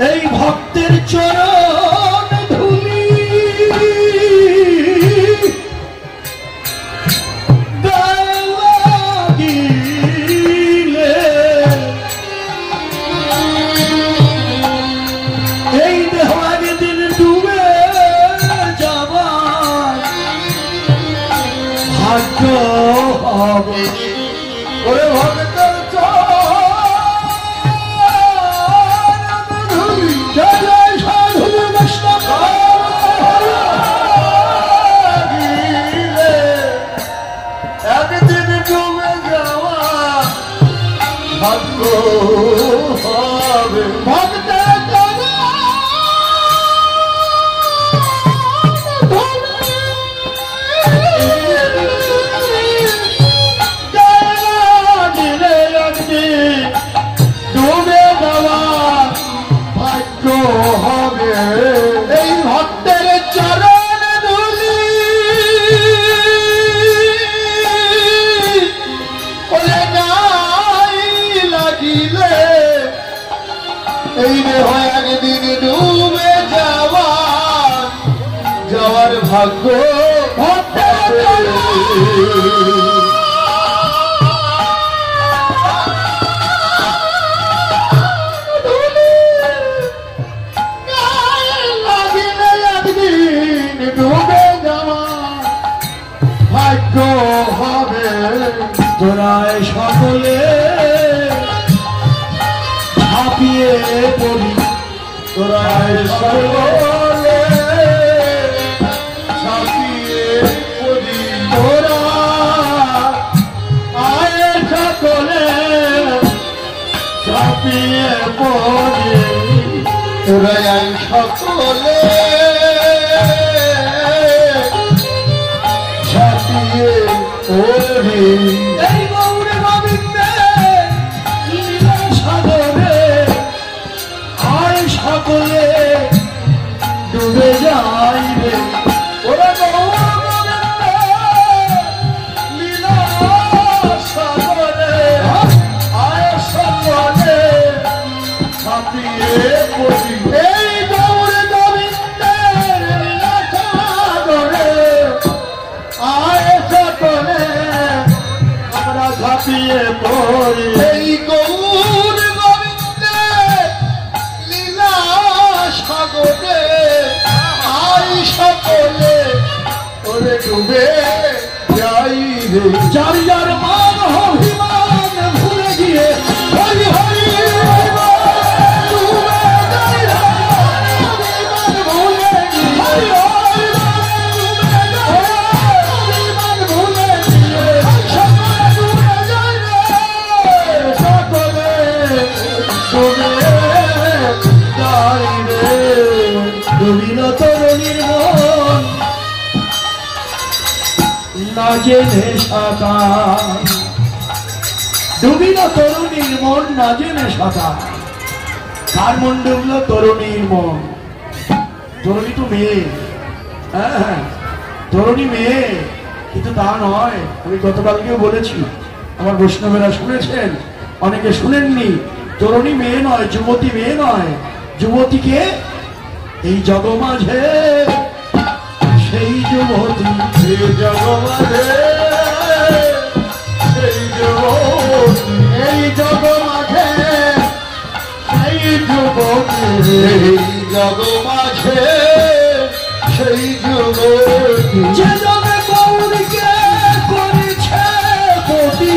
এই ভক্তের চরণ ধুলি লাগিলে এই দেহ একদিন ডুবে যাবার ভাগ্য হবে। ওরে ভক্তের একদিন ডুবে যাওয়া ভাগ্য হবে। ভক্তের ডুবে যাওয়া ভাগ্য হবে। এই ভক্তের চরণ ধুলি ওরে গাই লাগিলে এই দেহ একদিন ডুবে যাওয়ার ভাগ্য ভক্তের ভাগ্য হবে। তোরায় সকলে ঝাঁপিয়ে পড়ি, তোরায় সকলে ঝাঁপিয়ে পড়ি, তোরা আয় সকলে ঝাঁপিয়ে পড়ি, তোরায় সকলে এই গৌরে গোবিন্দে লীলা সাগরে আয় সকলে ডুবে যাইবে। ওরা গৌর গোবিন্দে লীলা সাগরে আয় সকলে ছাপিয়ে পড়ি। এই গৌরে গোবিন্দের লীলা সাগরে আয় সকলে আমরা ঝাঁপিয়ে পড়ি। এই গৌর গোবিন্দের লীলা সাগরে আয় সকলে ওরে ডুবে যাই রে। যার যার মান অভিমান ভুলে গিয়ে হরি হরি তরুণীর মন না জেনে সাঁতার, ডুবিল তরুণীর মন না জেনে সাঁতার। কার মন ডুবল? তরুণীর মন। তরুণী তো মেয়ে, হ্যাঁ তরুণী মেয়ে, কিন্তু তা নয়। আমি গতকালকেও বলেছি, আমার বৈষ্ণবেরা শুনেছেন, অনেকে শুনেননি। তরুণী মেয়ে নয়, যুবতী মেয়ে নয়। যুবতীকে এই জগমাঝে সেই যুবতী, এই জগমাঝে সেই যুবতী, এই জগমাঝে সেই যুবতী, এই জগমাঝে সেই যুবতী। যে জগে গৌরীকে করেছে পতি,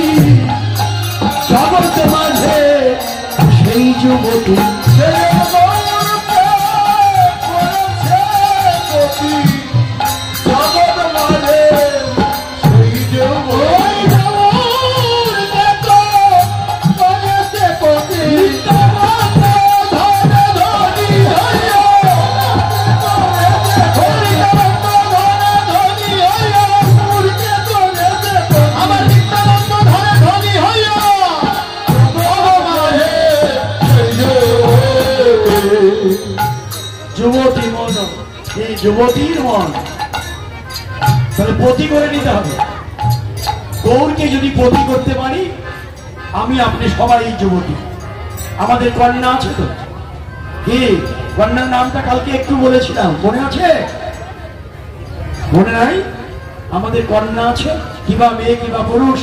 জগৎ মাঝে সেই যুবতী। যুবতী মন, এই যুবতীর মন তাহলে পতি করে নিতে হবে। গৌরকে যদি পতি করতে পারি, আমি আপনি সবাই যুবতী। আমাদের কন্যা আছে তো, কি কন্যার নামটা কালকে একটু বলেছিলাম, মনে আছে? মনে নাই? আমাদের কন্যা আছে, কিবা মেয়ে কিবা পুরুষ,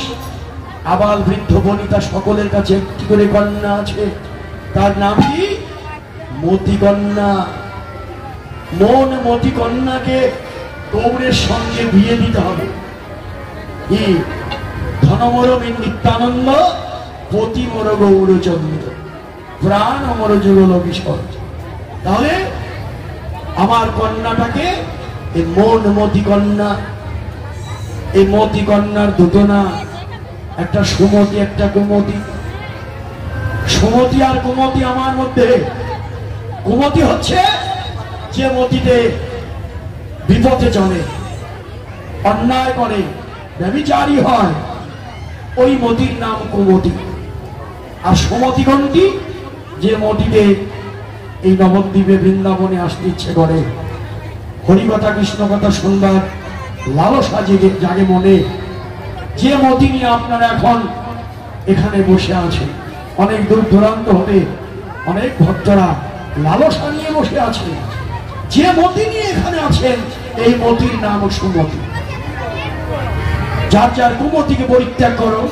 আবাল বৃদ্ধ বনিতা সকলের কাছে একটি করে কন্যা আছে। তার নাম কি? মতি কন্যা। মন মতি কন্যাকে গৌরের সঙ্গে বিয়ে দিতে হবে। কি ধনমর নিত্যানন্দ, পতি মর গৌরচন্দ্র, প্রাণ অমর যুগল কিশোর। তাহলে আমার কন্যাটাকে এই মন মতি কন্যা, এই মতি কন্যার দুটো না, একটা সুমতি একটা কুমতি। সুমতি আর কুমতি আমার মধ্যে। কুমতি হচ্ছে যে মতিতে বিপথে চলে, অন্যায় করে, ব্যভিচারী হয়, ওই মতির নাম কুমতি। আর সুমতি কোনটি? যে মতিতে এই নবদ্বীপে বৃন্দাবনে আসতে ইচ্ছে করে, হরিকথা কৃষ্ণ কথা শুনবার লালসা জাগে মনে। যে মতি নিয়ে আপনারা এখন এখানে বসে আছেন, অনেক দূর দূরান্ত হতে অনেক ভক্তরা লালসা নিয়ে বসে আছে, যে মতি নিয়ে এখানে আছেন, এই মতির নাম সুমতি। যার যার কুমতিকে পরিত্যাগ করো,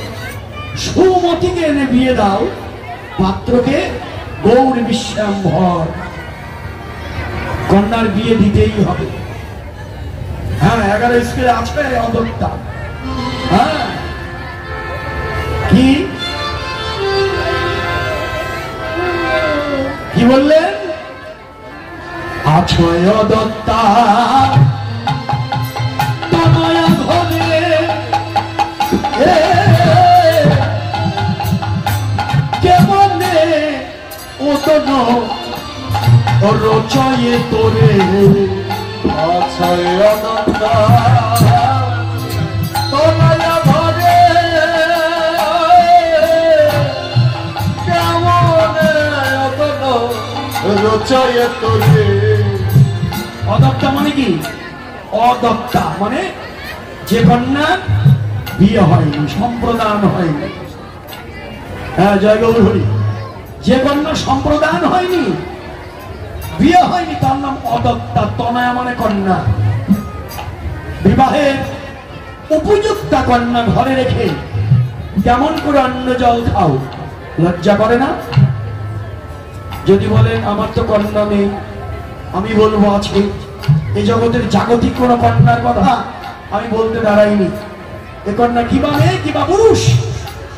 সুমতিকে এনে বিয়ে দাও, পাত্রকে গৌর বিশ্বাম্ভর। কন্যার বিয়ে দিতেই হবে। হ্যাঁ, 11 স্কুলে আছে অদত্তা। হ্যাঁ, কি কি বললেন? আছয় অদত্তা তনয়া ঘরে, কেমনে ওতন রচয়ে তোরে। আছয় অদত্তা তনয়া ঘরে, কেমনে ওতন রচয়ে তোরে। অদত্তা মানে কি? অদত্তা মানে যে কন্যা বিয়ে হয়নি, সম্প্রদান হয়নি। হ্যাঁ, জয় গৌর হরি। যে কন্যা সম্প্রদান হয়নি, বিয়ে হয়নি, তার নাম অদত্তা। তনয়া মানে কন্যা। বিবাহের উপযুক্তা কন্যা ঘরে রেখে কেমন করে অন্ন জল খাও? লজ্জা করে না? যদি বলেন আমার তো কন্যা নেই, আমি বলবো আছে। এই জগতের জাগতিক কোন কন্যার কথা আমি বলতে দাঁড়াইনি। এ কন্যা কিবা মেয়ে কিবা পুরুষ,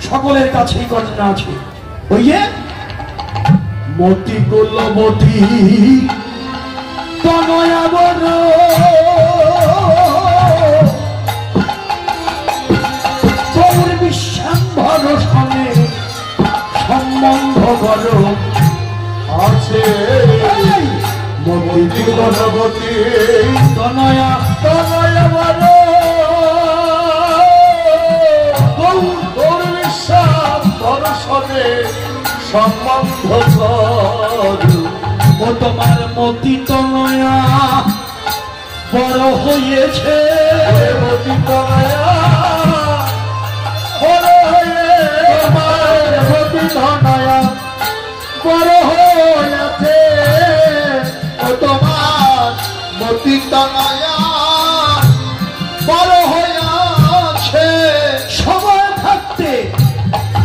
সকলের কাছেই কন্যা আছে। ওই যে মতি কুলবতী তনয়া বর, গৌর বিশ্বাম্ভর সনে সম্বন্ধ কর আছে। মতি কুলবতী তনয়া তনয়া বর, গৌর বিশ্বাম্ভর সনে সম্বন্ধ কর। ও তোমার মতি তনয়া বড় হয়েছে, মতি তনয়া বড় হয়ে, তোমার মতি তনয়া বড় হয়েছে। ও তোমার মতি তনয়া বড় হয়েছে। সময় থাকতে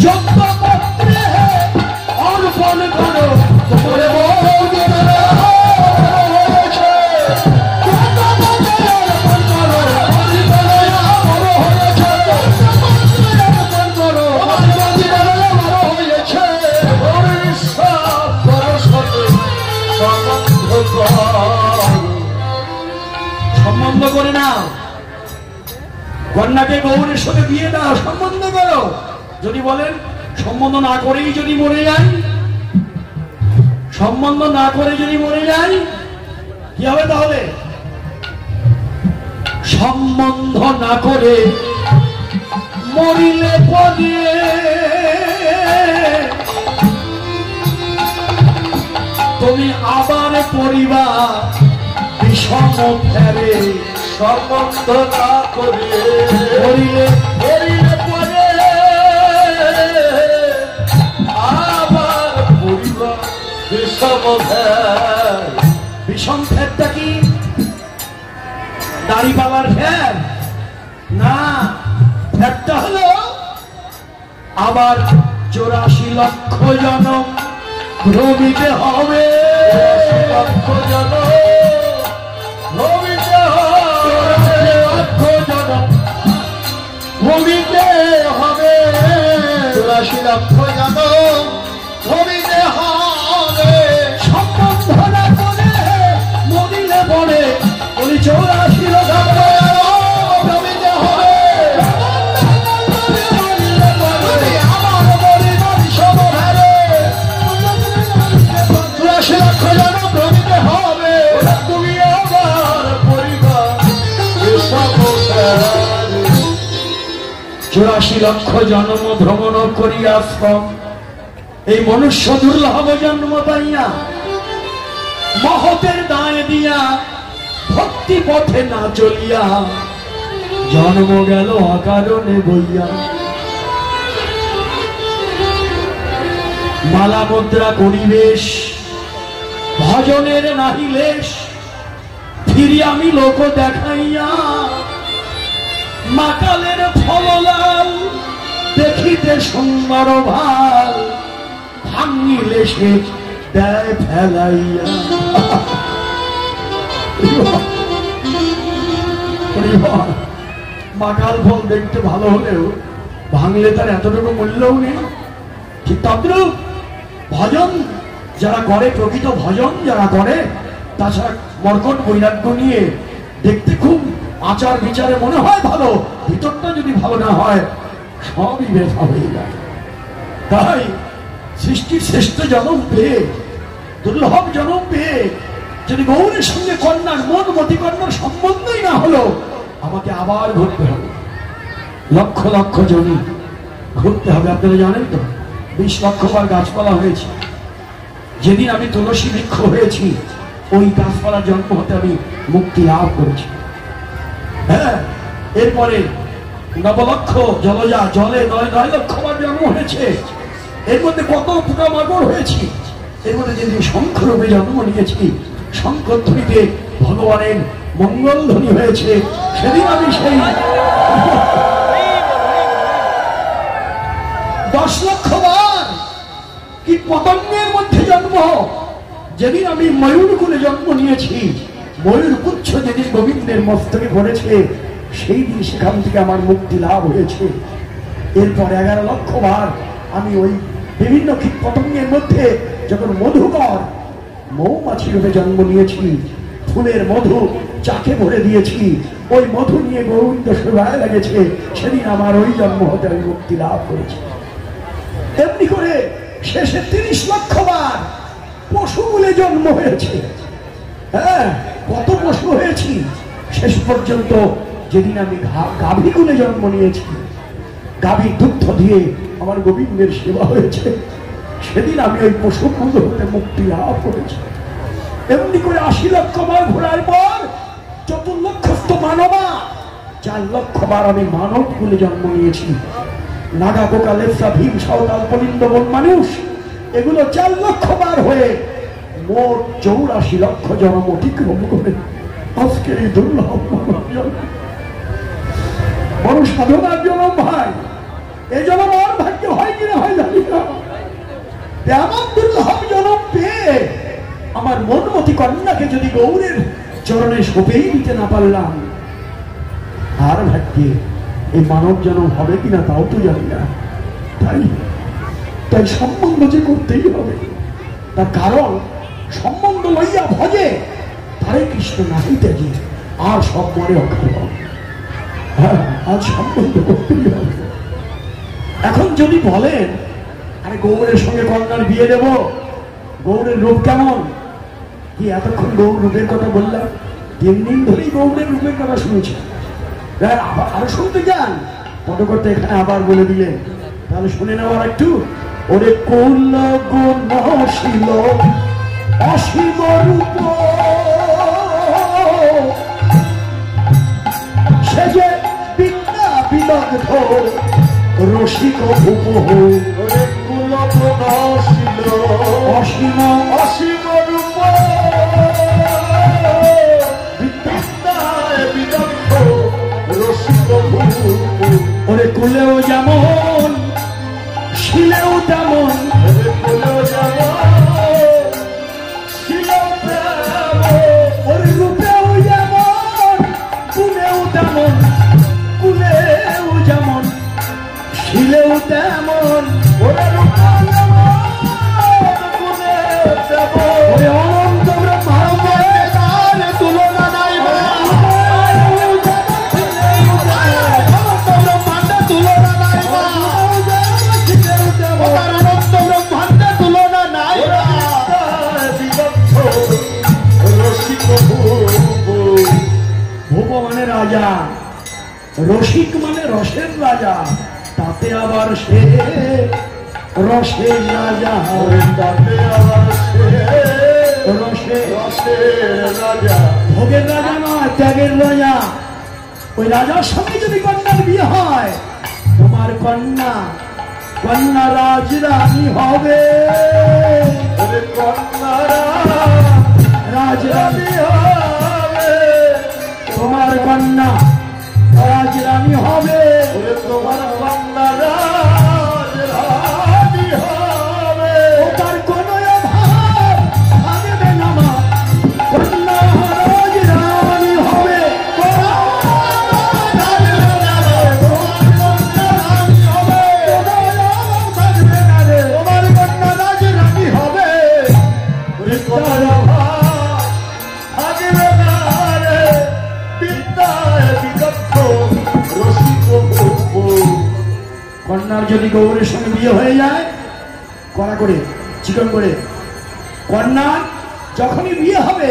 যোগ্য পাত্রে অর্পণ করো, তোমার মতি তনয়া হয়েছে। অর্পণ করো, মতি তনয়া বড় হয়েছে। অর্পণ করো, মতি তনয়া বড় হয়েছে। সম্বন্ধ করে নাও, কন্যাকে গৌরের সাথে বিয়ে দাও, সম্বন্ধ করো। যদি বলেন সম্বন্ধ না করেই যদি মরে যাই, সম্বন্ধ না করে যদি মরে যাই, কি হবে তাহলে? সম্বন্ধ না করে মরিলে পরে তুমি আবার পরিবার বিষম ফেরে। সম্বন্ধ না করে মরিলে মরিলে পরে আবার পরিবার বিষম ফেরটা কি দাড়িপালার ফের না, ফেরটা হলো আবার 84 লক্ষ জনম ভ্রমিতে হবে, 84 লক্ষ জনম ভ্রমিতে হবে, 84 লক্ষ জনম ভ্রমিতে হবে, 84 লক্ষ জনম ভ্রমিতে হবে। সম্বন্ধ না করে মরিলে পড়ে বলি 84 লক্ষ ভ্রমিতে হবে, আমার পরিবার সমভাবে 84 লক্ষ জনম ভ্রমিতে হবে, তুমি আমার পরিবার 84 লক্ষ জন্ম ভ্রমণ করিয়াশ্রম এই মনুষ্য দুর্লভ জন্ম পাইয়া মহতের দায় দিয়া ভক্তি পথে না চলিয়া জন্ম গেল অকারণে বইয়া। মালা মুদ্রা করিবেশ ভজনের নাহিলেশ ফিরি আমি লোক দেখাইয়া মাকালের ফললাল দেখিতে সুন্দর ভাল ভাঙিলে সে দেয় ফেলাইয়া। মাকাল ফল দেখতে ভালো হলেও ভাঙলে তার এতটুকু মূল্যও নেই। ঠিক তদ্রূপ ভজন যারা করে, প্রকৃত ভজন যারা করে, তাছাড়া মর্কট বৈরাগ্য নিয়ে দেখতে খুব আচার বিচারে মনে হয় ভালো, ভিতরটা যদি ভালো না হয় সবই ব্যথা হয়ে যায়। তাই সৃষ্টির শ্রেষ্ঠ জনম পেয়ে, দুর্লভ জনম পেয়ে যদি গৌরের সঙ্গে কন্যার মন মতি কন্যার সম্বন্ধই না হলো, আমাকে আবার ঘুরতে হবে, লক্ষ লক্ষ জমি ঘুরতে হবে। আপনারা জানেন তো 20 লক্ষ বার গাছপালা হয়েছে। যেদিন আমি তুলসী বৃক্ষ হয়েছি ওই গাছপালার জন্ম হতে আমি মুক্তি লাভ করেছি। হ্যাঁ, এরপরে 9 লক্ষ জলজা জলে 9 লক্ষ বার জন্ম হয়েছে। এর মধ্যে কত পোকামাকড় হয়েছি। এর মধ্যে যেদিন শঙ্খ রূপে জন্ম নিয়েছি, শঙ্খধ্বনিতে ভগবানের মঙ্গল ধ্বনি হয়েছে, সেদিন আমি সেই 10 লক্ষ বার কীট পতঙ্গের মধ্যে জন্ম। যেদিন আমি ময়ূর কুলে জন্ম নিয়েছি, ময়ূর পুচ্ছ যেদিন গোবিন্দের মস্তকে পড়েছে, সেই দিন সেখান থেকে আমার মুক্তি লাভ হয়েছে। এরপর 11 লক্ষ বার আমি ওই বিভিন্ন কীট পতঙ্গের মধ্যে যখন মধুকর মৌমাছি রূপে জন্ম নিয়েছি, ফুলের মধু চাকে ভরে দিয়েছি, ওই মধু নিয়ে গোবিন্দ সেবায় লেগেছে, সেদিন আমার ওই জন্ম হতে আমি মুক্তি লাভ করেছি। এমনি করে শেষে 30 লক্ষ বার পশু বলে জন্ম হয়েছে। হ্যাঁ, কত পশু হয়েছি। শেষ পর্যন্ত যেদিন আমি গাভী কুলে জন্ম নিয়েছি, গাভীর দুগ্ধ দিয়ে আমার গোবিন্দের সেবা হয়েছে, সেদিন আমি ওই পশু কুল হতে মুক্তি লাভ করেছি। এমনি করে 80 লক্ষ বার ঘোরার পর 4 লক্ষস্থ মানবা, 4 লক্ষ বার আমি মানব কুলে জন্ম নিয়েছি। নাগা বোকা লেপসা ভীম সাঁওতাল পলিন্দ বন মানুষ, এগুলো 4 লক্ষ বার হয়ে মোট 84 লক্ষ জন্ম অতিক্রম করে আজকের এই দুর্লভ বড় সাধনার জন্ম। ভাই, এই জন্ম আমার ভাগ্য হয় কিনা হয় জানি না, এমন দুর্লভ জন্ম পেয়ে আমার মনমতি কন্যাকে যদি গৌরের চরণে সঁপেই দিতে না পারলাম, আর ভাগ্যে এই মানব জন্ম হবে কিনা তাও তো জানি না। তাই সম্বন্ধ যে করতেই হবে, তার কারণ সম্বন্ধ লইয়া ভজে তারে কৃষ্ণ নাহি ত্যাজে, আর সব মনে অকাল। হ্যাঁ, আজ সম্বন্ধ করতেই হবে। এখন যদি বলেন আরে গৌরের সঙ্গে কন্যার বিয়ে দেব, গৌরের রূপ কেমন, কি এতক্ষণ গৌর রূপের কথা বললাম, 3 দিন ধরেই গৌরের রূপের কথা শুনেছি। আরো শুনতে যান, পদকর্তা এখানে আবার বলে দিলেন, তাহলে শুনে নেওয়ার একটু। ওরে কুল গুণশীল অসীম রূপ সে যে বিদ্যা বিদগ্ধ রসিক ভূপ, ওরে কুল গুণশীল অসীম রসিক ভুব মানে রাজা, রসিক মানে রসের রাজা, তাতে আবার সে রসের রাজা, তাতে আবার সে রসের রাজা। ভোগের রাজা নয়, ত্যাগের রাজা। ওই রাজার সঙ্গে যদি কন্যার বিয়ে হয়, তোমার কন্যা রাজরানী হবে, কন্যারা রাজরানী হবে। তোমার কন্যা রাজরানী হবে, তোমার কন্যারা রাজরানী হবে। তার কোনো অভাব থাকবে না মা, কন্যা রাজরানী হবে। তোমার কন্যা রাজরানী হবে। তোমার অভাব থাকবে না রে, বিদ্যায় বিদগ্ধ রসিক ভূপ। কন্যার যদি গৌরের সঙ্গে বিয়ে হয়ে যায়, কড়া করে চিকন করে, কন্যার যখনই বিয়ে হবে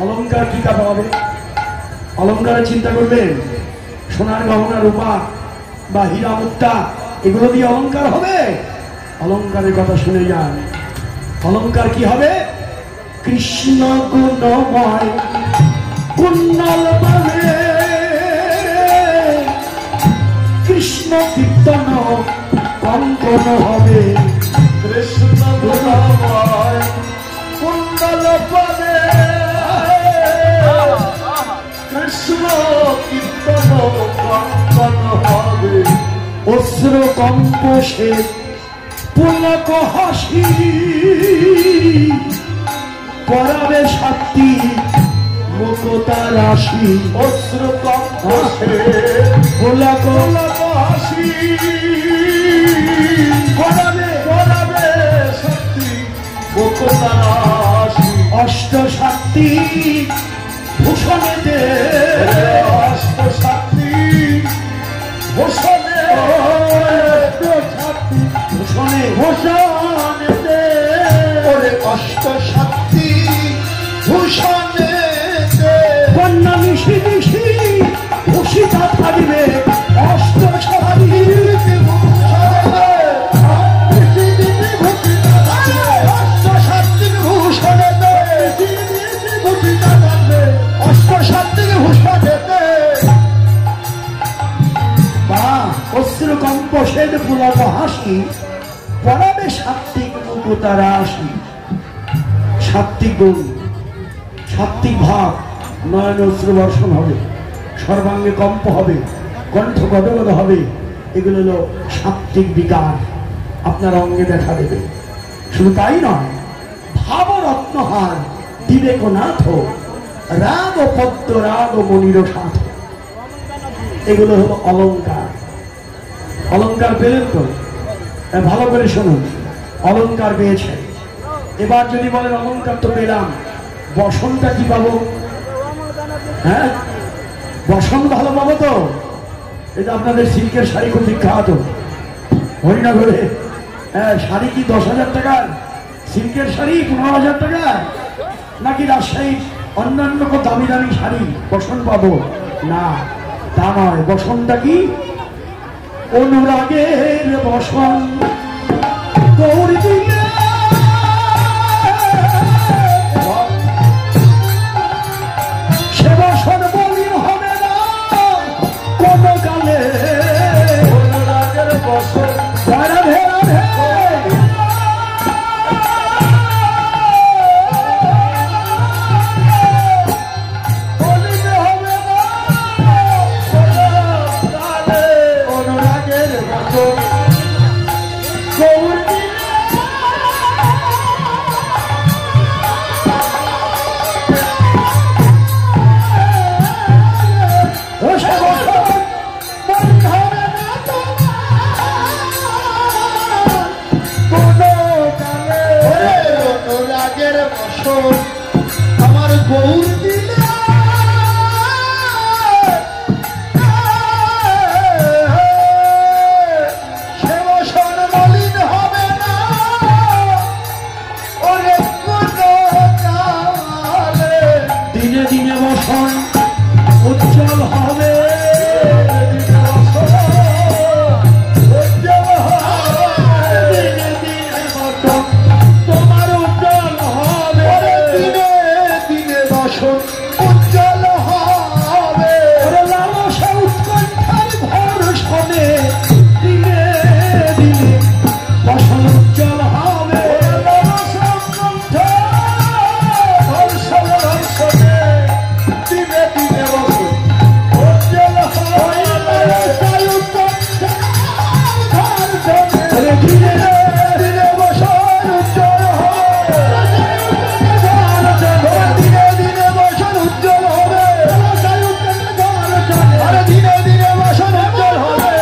অলংকার কি কাপড় হবে? অলংকারের চিন্তা করবেন, সোনার গহনা রূপা বা হীরা মুক্তা এগুলো দিয়ে অলংকার হবে? অলংকারের কথা শুনে যান। অলংকার কি হবে? কৃষ্ণ গুণময় কুণ্ডল পাবে, কৃষ্ণ কীর্তন কঙ্কন হবে, কৃষ্ণ গুণময় কুণ্ডল পাবে, কৃষ্ণ কীর্তন কঙ্কন হবে। অশ্র কম্পসে পুলক হাসি, পরাবে শান্তি মুকতা রাশি। অশ্র কম্পসে পুলক হাসি, পরাবে শক্তি মুকতা রাশি। অষ্ট শক্তি ভূষণেতে, অষ্ট শক্তি ভূষণে, ভূষণে ভূষণেতে, ওরে অষ্ট শক্তি ভূষণেতে। কন্যা মিশি মিশি ভূষিতা থাকবে অষ্ট শক্তি। অশ্র কম্পসের পুলক হাসি, পরাবে সাত্বিক মুকুতা রাশি। সাত্বিক গুণ, সাত্বিক ভাব, নয়ন অশ্রু বর্ষণ হবে, সর্বাঙ্গে কম্প হবে, কণ্ঠ গদগদ হবে। এগুলো হলো সাত্বিক বিকার, আপনার অঙ্গে দেখা দেবে। শুধু তাই নয়, ভাবরত্নহার বিবেকনাথ, রাগ ও পদ্ম রাগ ও মনির সাথ। এগুলো হলো অলংকার। অলংকার পেলেন তো? ভালো করে শুনুন, অলংকার পেয়েছে। এবার যদি বলেন অলংকার তো পেলাম, বসনটা কি পাবো? হ্যাঁ, বসন ভালো পাবো তো? এটা আপনাদের সিল্কের শাড়ি খুব বিখ্যাত হরিণাঘরে। হ্যাঁ, শাড়ি কি 10,000 টাকার? সিল্কের শাড়ি 15,000 টাকা? নাকি রাজশাহীর অন্যান্য দামি দামি শাড়ি বসন পাবো? না, তা নয়। বসনটা কি? অনুরাগের বসন গৌরী দিলে, সে বসন বলি হবে না কোনো কালে। অনুরাগের বসন রাধে রাধে বলিতে হবে না, অনুরাগের বসন গৌরী অনুরাগের বসন আমার গৌর দিলে, সে বসন মলিন হবে না, ওরে কোনো বসন উজ্জ্বল হবে, তোমার উজ্জ্বল হবে, দিনে দিনে বসন উজ্জ্বল হবে। লালসা উৎকণ্ঠার ভরসনে দিনে দিনে বসন উজ্জ্বল হবে, লালসা উৎকণ্ঠার ভরসনে দিনে দিনে বসন উজ্জ্বল হবে। লালসা উৎকণ্ঠার ভরসনে ধীরে দিনে বসন উজ্জ্বল হবে। দিনে দিনে বসন উজ্জ্বল হবে। আরে দিনে দিনে বসন উজ্জ্বল হবে।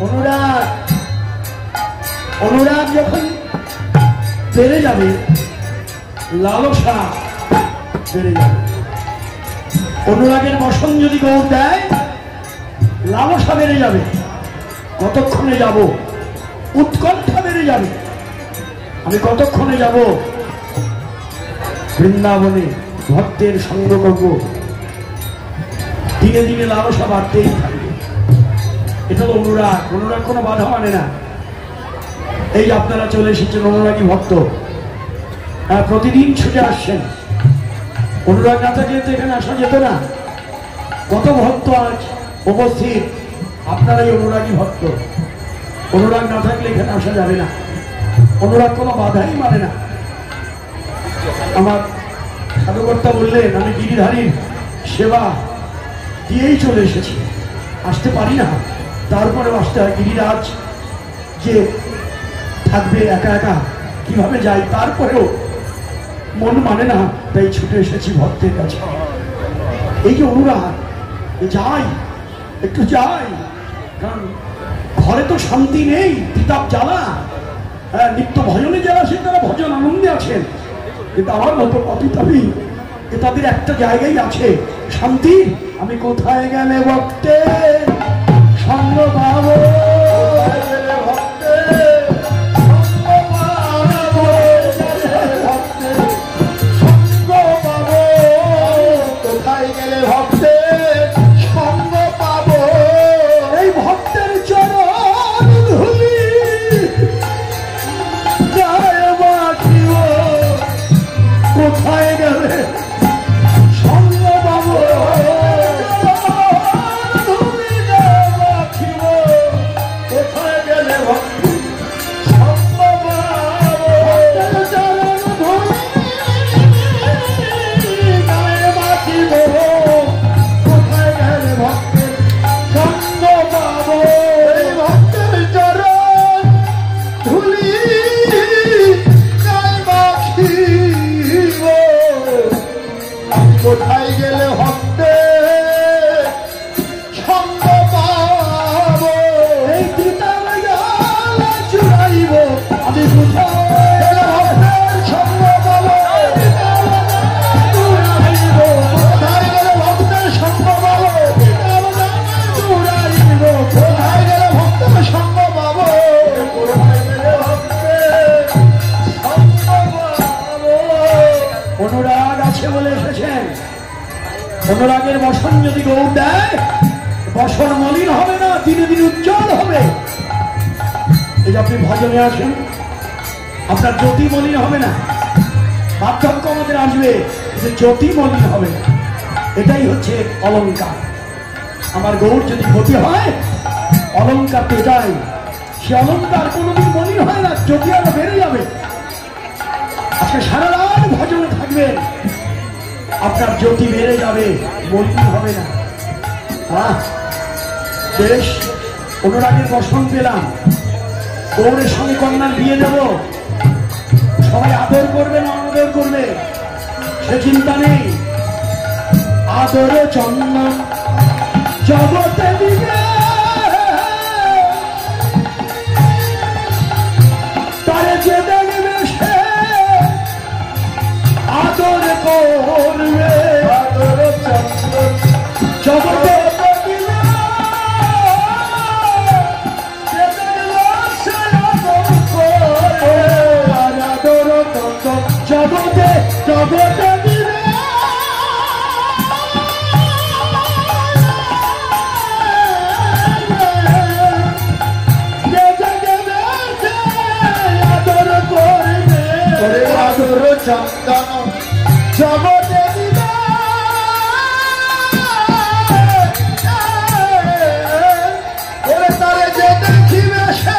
অনুরাগ অনুরাগ যখন বেড়ে যাবে, লালসা বেড়ে যাবে। অনুরাগের বসন যদি গৌর দেয়, লালসা বেড়ে যাবে। কতক্ষণে যাব? উৎকণ্ঠা বেড়ে যাবে। আমি কতক্ষণে যাব? বৃন্দাবনে ভক্তের সঙ্গ করব। দিনে দিনে লালসা বাড়তেই থাকবে। এটা তো অনুরাগ। অনুরাগ কোনো বাধা মানে না। এই আপনারা চলে এসেছেন অনুরাগী ভক্ত, প্রতিদিন ছুটে আসছেন। অনুরাগ না থাকলে তো এখানে আসা যেত না। কত ভক্ত আজ উপস্থিত, আপনারাই অনুরাগী ভক্ত। অনুরাগ না থাকলে এখানে আসা যাবে না। অনুরাগ কোনো বাধাই মানে না। আমার সাধুকর্তা বললেন, আমি গিরিধারীর সেবা দিয়েই চলে এসেছি, আসতে পারি না, তারপরেও আসতে হয়। গিরিরাজ যে থাকবে একা একা, কিভাবে যাই, তারপরেও মন মানে না, তাই ছুটে এসেছি ভক্তের কাছে। এই যে অনুরাগ, যাই, একটু যাই, কারণ ঘরে তো শান্তি নেই, তিতাব জ্বালা। নিত্য ভজনে যারা আছেন তারা ভজন আনন্দে আছেন, কিন্তু আমার মতো অতিতাবী তাদের একটা জায়গায় আছে শান্তি। আমি কোথায় গেলে ভক্তে সঙ্গ পাবো, কোথায় গেলে ভক্তে সঙ্গ পাবো। এই ভক্তের চরণ ধুলি যায় বাঁচিব, কোথায় গেলে সঙ্গ পাবো, ধুলি যায় বাঁচিব, কোথায় গেলে ভক্তি সঙ্গ পাবো। ভক্তের চরণ ধুলি যায় বাঁচিব, কোথায় গেলে ভক্তের সঙ্গ পাবো। এই ভক্তের চরণ ধুলি গায়ে মাখিব। কোথায় গেলে ভক্তে সঙ্গ পাবো। এই তিতাব জ্বালা চুড়াইব, আমি কোথায় ভক্তের সঙ্গ পাবো। চুড়াইব, কোথায় গেলে ভক্তের সঙ্গ পাবো। চুড়াইব, কোথায় গেলে ভক্তের সঙ্গ পাবো। কোথায় গেলে ভক্তের সঙ্গ পাবো। অনুরাগ আছে বলে এসেছেন। অনুরাগের বসন যদি গৌর দেয়, বসন মলিন হবে না, দিনে দিনে উজ্জ্বল হবে। এই যে আপনি ভজনে আসেন, আপনার জ্যোতি মলিন হবে না। পার্থক্য আমাদের আসবে, যে জ্যোতি মলিন হবে না। এটাই হচ্ছে অলংকার। আমার গৌর যদি ক্ষতি হয়, অলংকার তো এটাই। সে অলংকার কোনোদিন মলিন হয় না, জ্যোতি আরো বেড়ে যাবে। আজকে সারা রাত ভজনে থাকবেন, আপনার জ্যোতি বেড়ে যাবে, মলিন হবে না। বেশ, অনুরাগের বসন পেলাম, গৌরের সঙ্গে কন্যার বিয়ে দেব। সবাই আদর করবে না অনাদর করবে সে চিন্তা নেই। আদরে চন্দন জগতে দিবে, তারে যে দেখবে সে আদর করবে। আদর চন্দন জগতে আদর জগতে জগতে দিবে আদর করবে আদর চন্দন জগতে দিবে ওরে তারে যে দেখিবে সে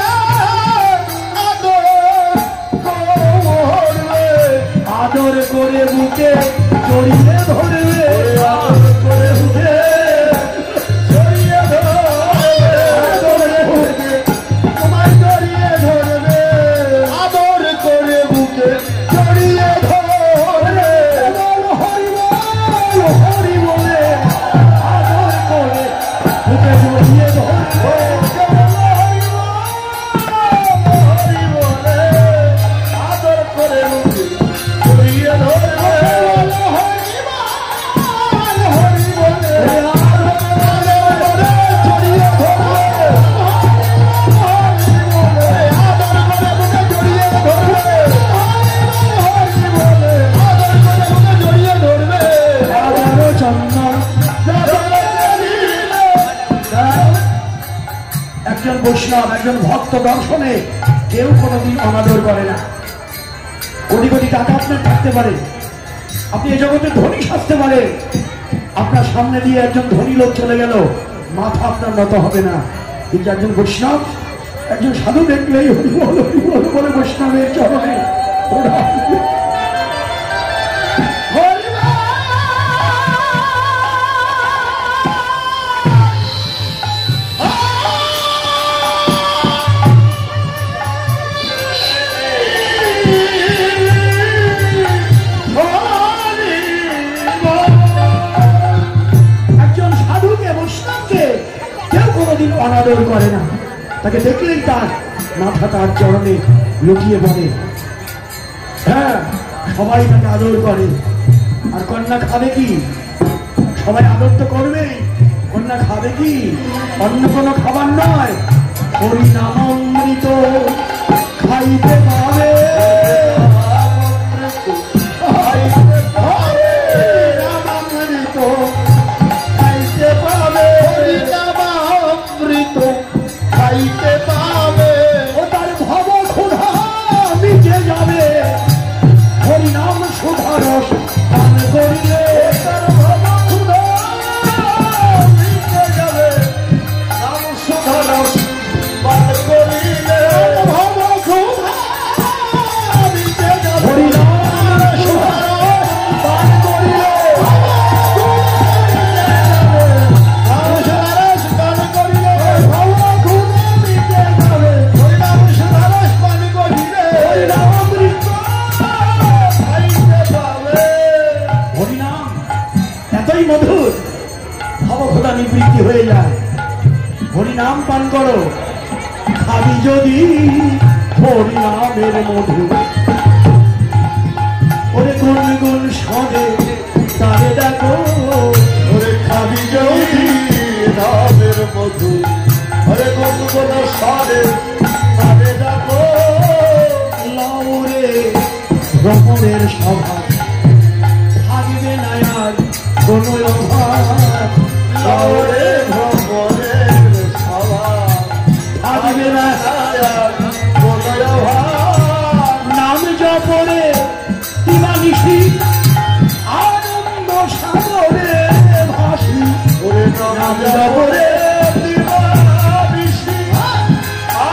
আদর করে বুকে জড়িয়ে ধরবে আদর করে বুকে জড়িয়ে ধরবে তোমায় জড়িয়ে ধরবে আদর করে বুকে জড়িয়ে ধরবে হরি বলে আদর করে বুকে জড়িয়ে ধরবে হরি বলে আদর করে বুকে জড়িয়ে ধরবে হরি বলে একজন বৈষ্ণব একজন ভক্ত দর্শনে কেউ কোনোদিন অনাদর করে না। কোটি কোটি টাকা আপনার থাকতে পারে, আপনি এ জগতে ধনী সাজতে পারে, আপনার সামনে দিয়ে একজন ধনী লোক চলে গেল, মাথা আপনার নত হবে না। কিন্তু একজন বৈষ্ণব একজন সাধু দেখলেই হরি বল বলে বৈষ্ণবের চরণে অনাদর করে না, তাকে দেখলেই তার মাথা তার চরণে লুকিয়ে পড়ে। হ্যাঁ, সবাই তাকে আদর করে। আর কন্যা খাবে কি? সবাই আদর তো করবেই, কন্যা খাবে কি? অন্য কোনো খাবার নয়, হরি নামামৃত খাইতে পাবে। খাইতে পাবে ও তার ভব ক্ষুধা মিটে যাবে, হরিনাম সুধারস পান করিলে তার ভব ক্ষুধা মিটে যাবে, নাম সুধারস পান করিলে ভব ক্ষুধা মিটে যাবে, হরিনাম সুধারস পান করিলে মধুর ভবক্ষুধা নিবৃত্তি হয়ে যায়। হরিনাম পান করো, খাবি যদি হরিনামের মধু, ওরে গুণ গুণ সদে তারে ডাকো, ওরে খাবি যদি নামের মধু, ওরে গুণ গুণ সদে তারে ডাকো, লাউরে রমণের সভা থাকবে না আর কোনো অভাব, লাউরে ভ্রমণের সভা থাকবে না আর কোনো অভাব, নাম জপরে দিবানিশি আনন্দ সাগরে ভাসি, ওরে নাম জপরে দিবানিশি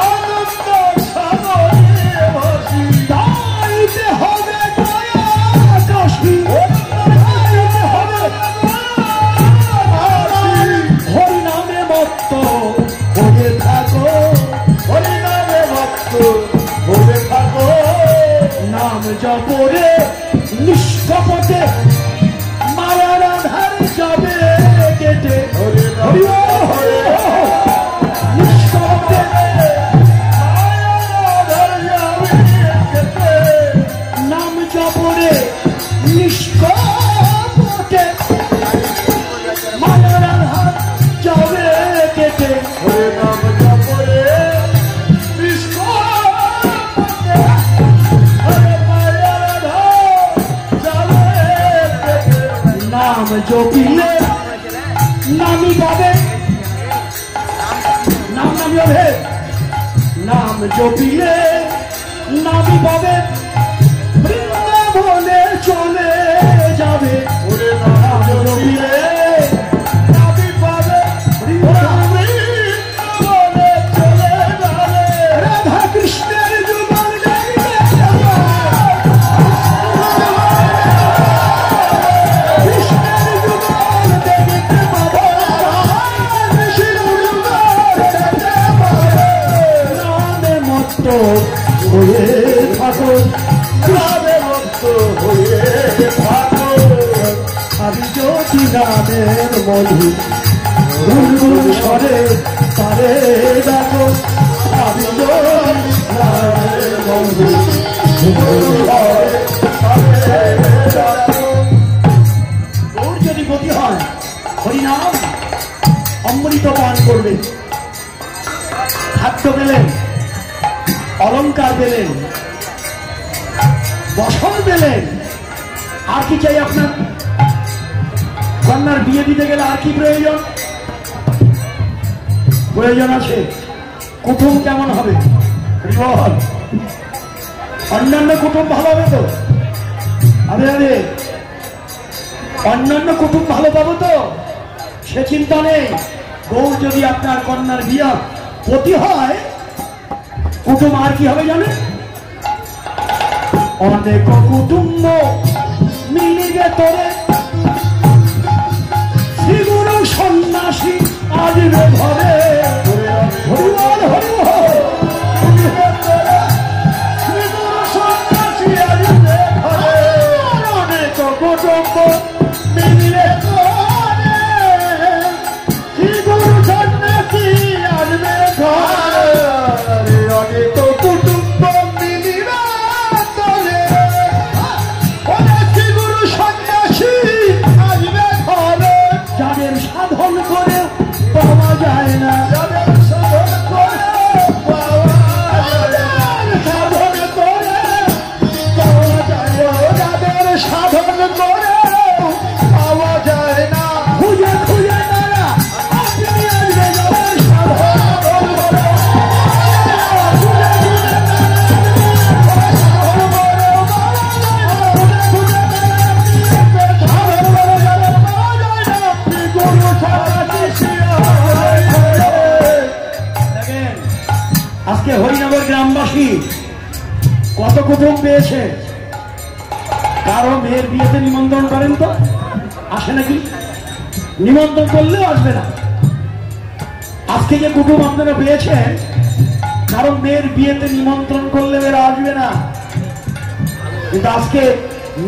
আনন্দ সাগরে ভাসি, তাইতে হবে দয়া কাশি, হরিনামে ভক্ত হয়ে থাকো, হরিনামে ভক্ত হয়ে থাকো, নাম জপরে নিষ্কপটে মায়ার আধার যাবে কেটে, নিষ্কপটে মায়ার আধার যাবে কেটে, নাম জপরে নিষ্কপটে মায়ার আধার যাবে কেটে, নাম জপরে নিষ্কপটে মায়ার আধার জপিলে নামি পাবে, নাম নামি হবে, নাম জপিলে নামি পাবে, বৃন্দাবনে চলে যাবে। ওরে নাম জপিলে নামি পাবে, বৃন্দাবনে চলে যাবে। রাধা কৃষ্ণের যুগল গাইবে, কৃষ্ণের যুগল দেখতে পাবো, নামে মত্ত হয়ে থাকো, নামে মত্ত হয়ে থাকো। আমি যদি নামের মধু গুনগুন স্বরে তারে ডাকো, আমি যদি নামের মধু গুনগুন স্বরে তারে ডাকো। ওর যদি গতি হয় হরিনাম অমৃত পান করবে, খাদ্য পেলেন, অলঙ্কার পেলেন, বসন পেলেন, আর কি চাই আপনার? কন্যার বিয়ে দিতে গেলে আর কি প্রয়োজন? প্রয়োজন আছে কুটুম কেমন হবে? বল, অন্যান্য কুটুম ভালো হবে তো? আরে আরে অন্যান্য কুটুম ভালো পাবো তো? সে চিন্তা নেই। গৌর যদি আপনার কন্যার বিয়ে পতি হয়, কুটুম আর কি হবে জানেন? অনেক কুটুম্ব মিলিবে তোরে, শ্রীগুরু সন্ন্যাসী আসবে ঘরে। হরিবল হরিবল, শ্রীগুরু সন্ন্যাসী আসবে ঘরে। অনেক কুটুম্ব মিলিবে তোরে, শ্রীগুরু সন্ন্যাসী আসবে ঘরে। অনেক কুটুম্ব মিলিবে তোরে, শ্রীগুরু সন্ন্যাসী আসবে ঘরে। যাদের সাধন করে পাওয়া যায় না, যাদের সাধন করে পাওয়া যায় না, সাধন করে পাওয়া যায় না, যাদের সাধন করে পাওয়া যায় না, খুঁজে খুঁজে তারা আপনি আসবে যাদের সাধন করে। আজকে হরিনগর গ্রামবাসী কত কুটুম পেয়েছে? কারো মেয়ের বিয়েতে নিমন্ত্রণ করেন তো আসে নাকি? নিমন্ত্রণ করলেও আসবে না। আজকে যে কুটুম আপনারা পেয়েছেন, কারো মেয়ের বিয়েতে নিমন্ত্রণ করলে এরা আসবে না। কিন্তু আজকে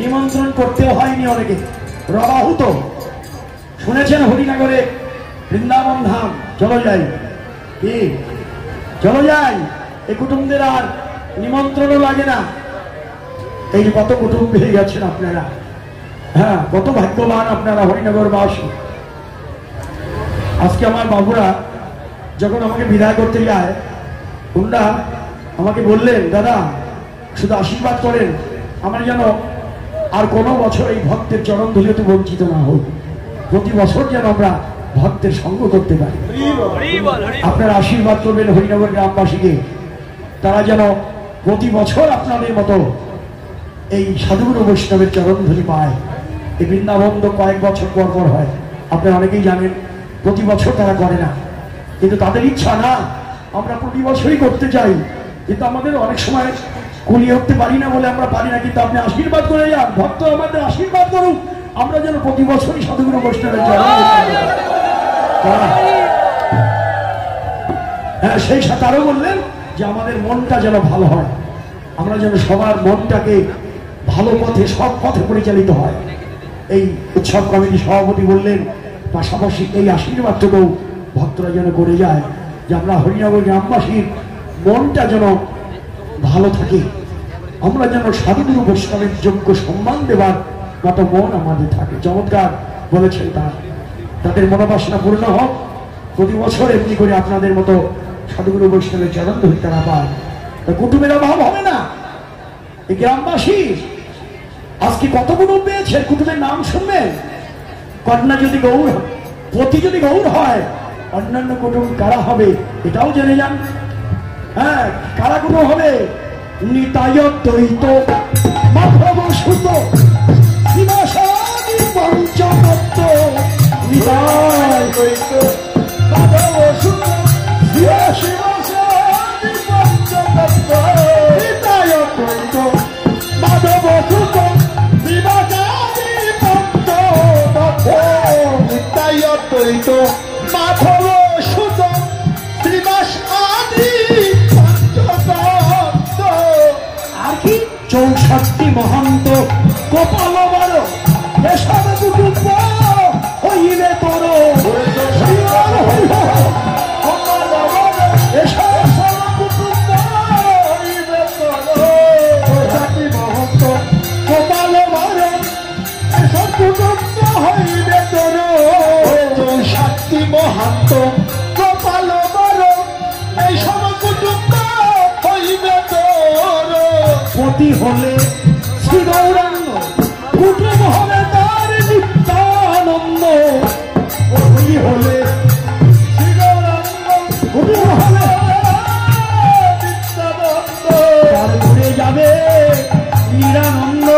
নিমন্ত্রণ করতেও হয়নি অনেকে, রবাহুত। শুনেছেন হরিনগরে বৃন্দাবন ধাম, চলো যাই, কি চলো যাই, এই কুটুমদের আর নিমন্ত্রণও লাগে না। এই যে কত কুটুম পেয়ে গেছেন আপনারা, হ্যাঁ কত ভাগ্যবান আপনারা হরিনগরবাসী। আজকে আমার বাবুরা যখন আমাকে বিদায় করতে যায়, ওনারা আমাকে বললেন, দাদা শুধু আশীর্বাদ করেন আমার যেন আর কোনো বছর এই ভক্তের চরণ ধুলিতে বঞ্চিত না হোক, প্রতি বছর যেন আমরা ভক্তের সঙ্গ করতে পারি। আপনারা আশীর্বাদ করবেন হরিনগর গ্রামবাসীকে, তারা যেন প্রতি বছর আপনাদের মতো এই সাধুগুরু বৈষ্ণবের চরণ ধুলি পায়। এই বৃন্দাবন তো কয়েক বছর পর পর হয়, আপনারা অনেকেই জানেন, প্রতি বছর তারা করে না। কিন্তু তাদের ইচ্ছা না, আমরা প্রতি বছরই করতে চাই, কিন্তু আমাদের অনেক সময় কুলিয়ে উঠতে পারি না বলে আমরা পারি না। কিন্তু আপনি আশীর্বাদ করে যান, ভক্ত আমাদের আশীর্বাদ করুন, আমরা যেন প্রতি বছরই সাধুগুরু বৈষ্ণবের চরণ হ্যাঁ সেই সাথে আরো বললেন যে আমাদের মনটা যেন ভালো হয়, আমরা যেন সবার মনটাকে ভালো পথে, সব পথে পরিচালিত হয়। এই উৎসব কমিটি সভাপতি বললেন, পাশাপাশি এই আশীর্বাদটুকু ভক্তরা যেন করে যায় যে আমরা হরিনগর গ্রামবাসীর মনটা যেন ভালো থাকে, আমরা যেন সাধুগুরু বৈষ্ণবের যোগ্য সম্মান দেবার মতো মন আমাদের থাকে। চমৎকার বলেছেন তারা, তাদের মনোবাসনা পূর্ণ হোক। প্রতি বছর এমনি করে আপনাদের মতো সাধুগুরু বৈষ্ণবের চরণ ধরি তারা পায়, তা কুটুমের অভাব হবে না। এই গ্রামবাসী আজকে কত কুটুম পেয়েছে, কুটুমের নাম শুনবেন। কন্যা যদি গৌর হয়, পতি যদি গৌর হয়, অন্যান্য কুটুম কারা হবে এটাও জেনে যান। হ্যাঁ, কারা কুটুম হবে? নিতাই দ্বৈত মাধব সুত শিবাসাদি পঞ্চতত্ত্ব। নিতাই দ্বৈত মাধব সুত শিবাসাদি পঞ্চতত্ত্ব। নিতাই দ্বৈত মাধব সুত শিবাসাদি পঞ্চতত্ত্ব। নিতাই দ্বৈত মাধব সুত শ্রীবাসাদি পঞ্চতত্ত্ব। আর কি 64 মহান্ত গোপাল বার এসব কুটুম্ব হইবে তোর। এসব কুটুম্ব হইবে তোর। 64 মহান্ত গোপাল বার এসব কুটুম্ব হইবে তোর। 64 মহান্ত গোপাল বার এইসব কুটুম্ব হইবে তোর। পতি হলে শ্রী গৌরাঙ্গ, কুটুম হবে তার নিত্যানন্দ। পতি হলে শ্রী গৌরাঙ্গ, কুটুম হবে নিত্যানন্দ। তার ঘুরে যাবে নিরানন্দ।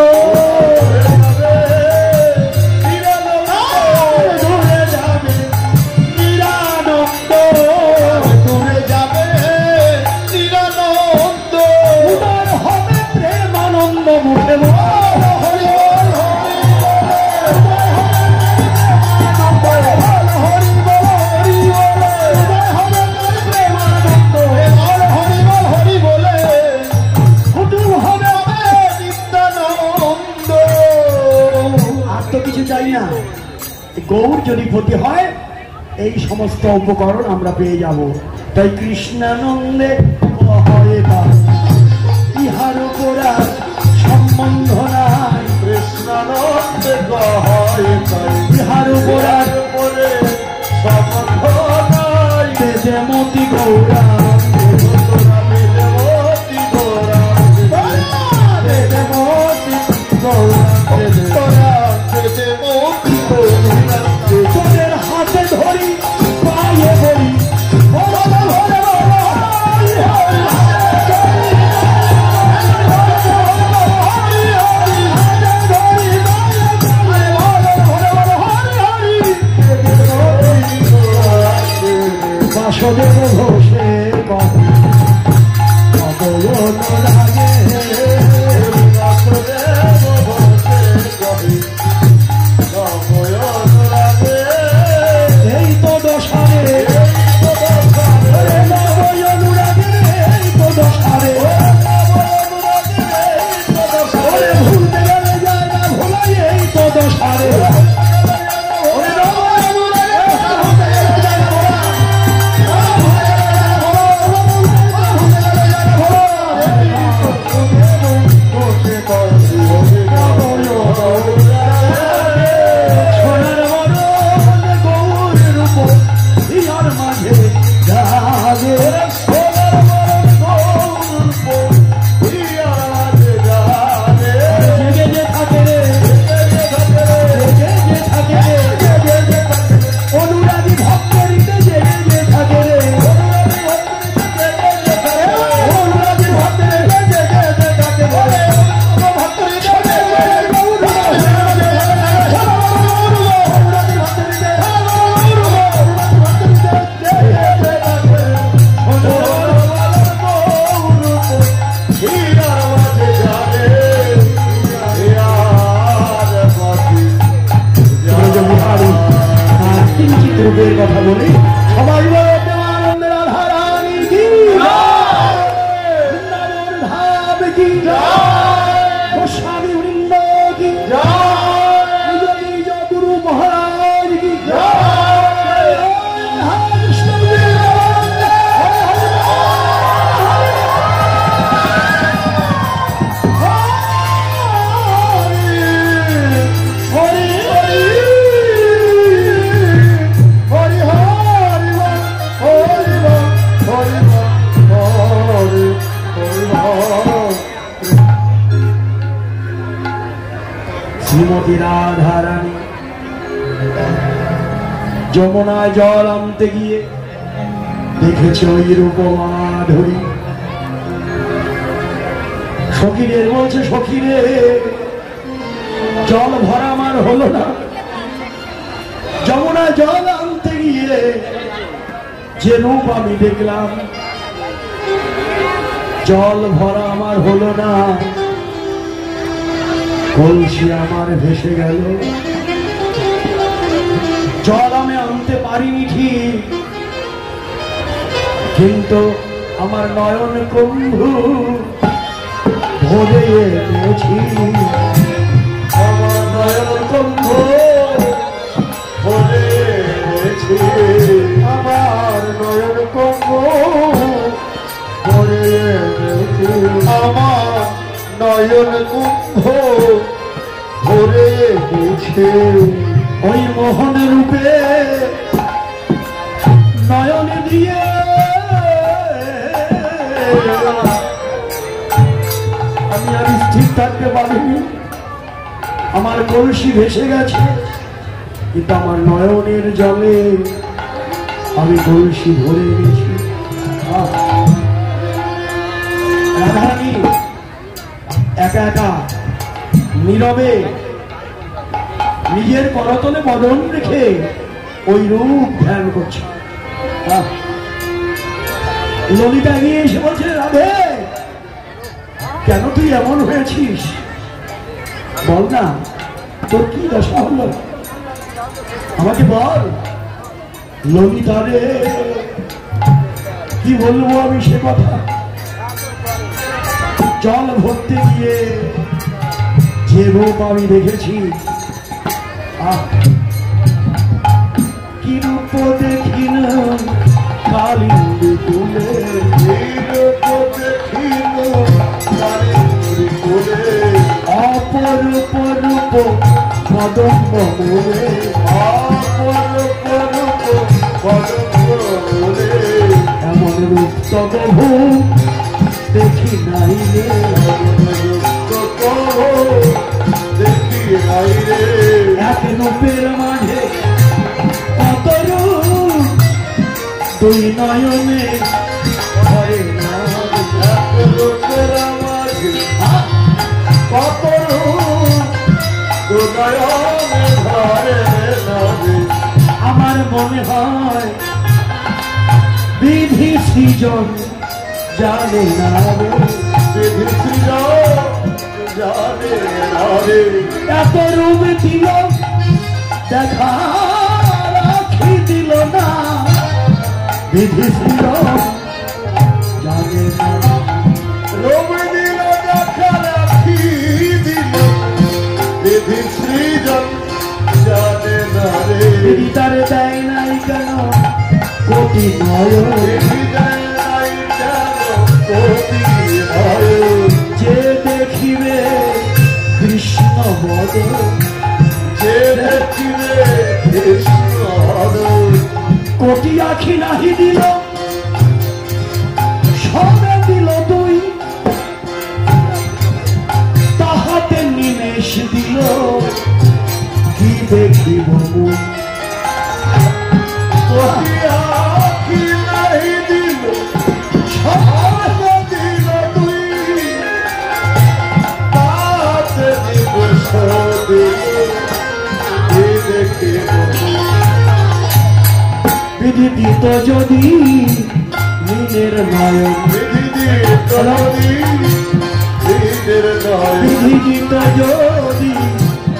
গৌর যদি পতি হয় এই সমস্ত উপকরণ আমরা পেয়ে যাব। তাই কৃষ্ণানন্দে হয় ইহার উপরা সম্বন্ধ নাই। কৃষ্ণানন্দে ইহার উপরার উপরে সম্বন্ধ নাই। যেমতি গৌরা তোদের হাতে ধরি পায়ে ধরি বাসদেব ঘোষে কবি অবয়ন লাগে। এই তো দশারে ভুলতে গেলে যায় না ভোলাই। এই তো দশারে কথা বলি সবাই বলে দেবানন্দের আধারানী কি বৃন্দাবন ধাম কি গোস্বামী বৃন্দ কি নিজ নিজ গুরু মহারাজ কি শ্রীমতী রাধারানী যমুনায় জল আনতে গিয়ে দেখেছে ওই রূপমা ধরি। সখীদের বলছে, সখীরে জল ভরা আমার হলো না। যমুনায় জল আনতে গিয়ে যে রূপ আমি দেখলাম, জল ভরা আমার হলো না। কলসি আমার ভেসে গেল, জল আমি আনতে পারিনি ঠিক, কিন্তু আমার নয়ন কুম্ভু ভরে এনেছি। আমার নয়ন কুম্ভু ভরে এনেছি। আমার নয়ন কুম্ভু ভরে এনেছি। আমার নয়ন কুম্ভ ভরে এনেছি। ওই মোহন রূপে নয়ন দিয়ে আমি আর স্থির থাকতে পারিনি। আমার কলসি ভেসে গেছে, কিন্তু আমার নয়নের জলে আমি কলসি ভরে এনেছি। রাধারানী একা একা নীরবে নিজের করতলে বদন রেখে ওই রূপ ধ্যান করছে। ললিতা গিয়ে এসে বলছে, রাধে কেন তুই এমন হয়েছিস, বল না তোর কি দশা হলো, আমাকে বল। ললিতা রে কি বলবো আমি সে কথা, জল ভরতে গিয়ে যে রূপ আমি দেখেছি, কি রূপ দেখিন কালিন্দী কুলে, অপরূপ রূপ কদম্ব মূলে, এমন রূপ তবু দেখি নাই রে, এক রূপের মাঝে কত রূপ, দুই নয়নে ধরে না। এক রূপের মাঝে কত রূপ, দুই নয়নে ধরে না। আমার মনে হয় বিধি সৃজন জানে না রে, বিধি সৃজন জানে না রে। এত রূপ দিল দেখা রাখি দিল না, বিধি সৃজন জানে না। রূপ দিল দেখা রাখি দিল, বিধি সৃজন জানে না রে। বিধি তারে দেয় নাই কেন কোটি নয়ন, যে দেখিবে কৃষ্ণ বদন, যে দেখিবে কৃষ্ণ বদন, কোটি আখি নাহি দিল সবে দিল দুই, তাহাতে নিমেষ দিল কি দেখিব মুখ। কোটি আখি নাহি দিল সবে দিল দুই, তাহাতে নিমেষ দিল কি দেখিব। বিধি দিত যদি নীলের নয়ন, বিধি দিত যদি নীলের নয়ন, বিধি দিত যদি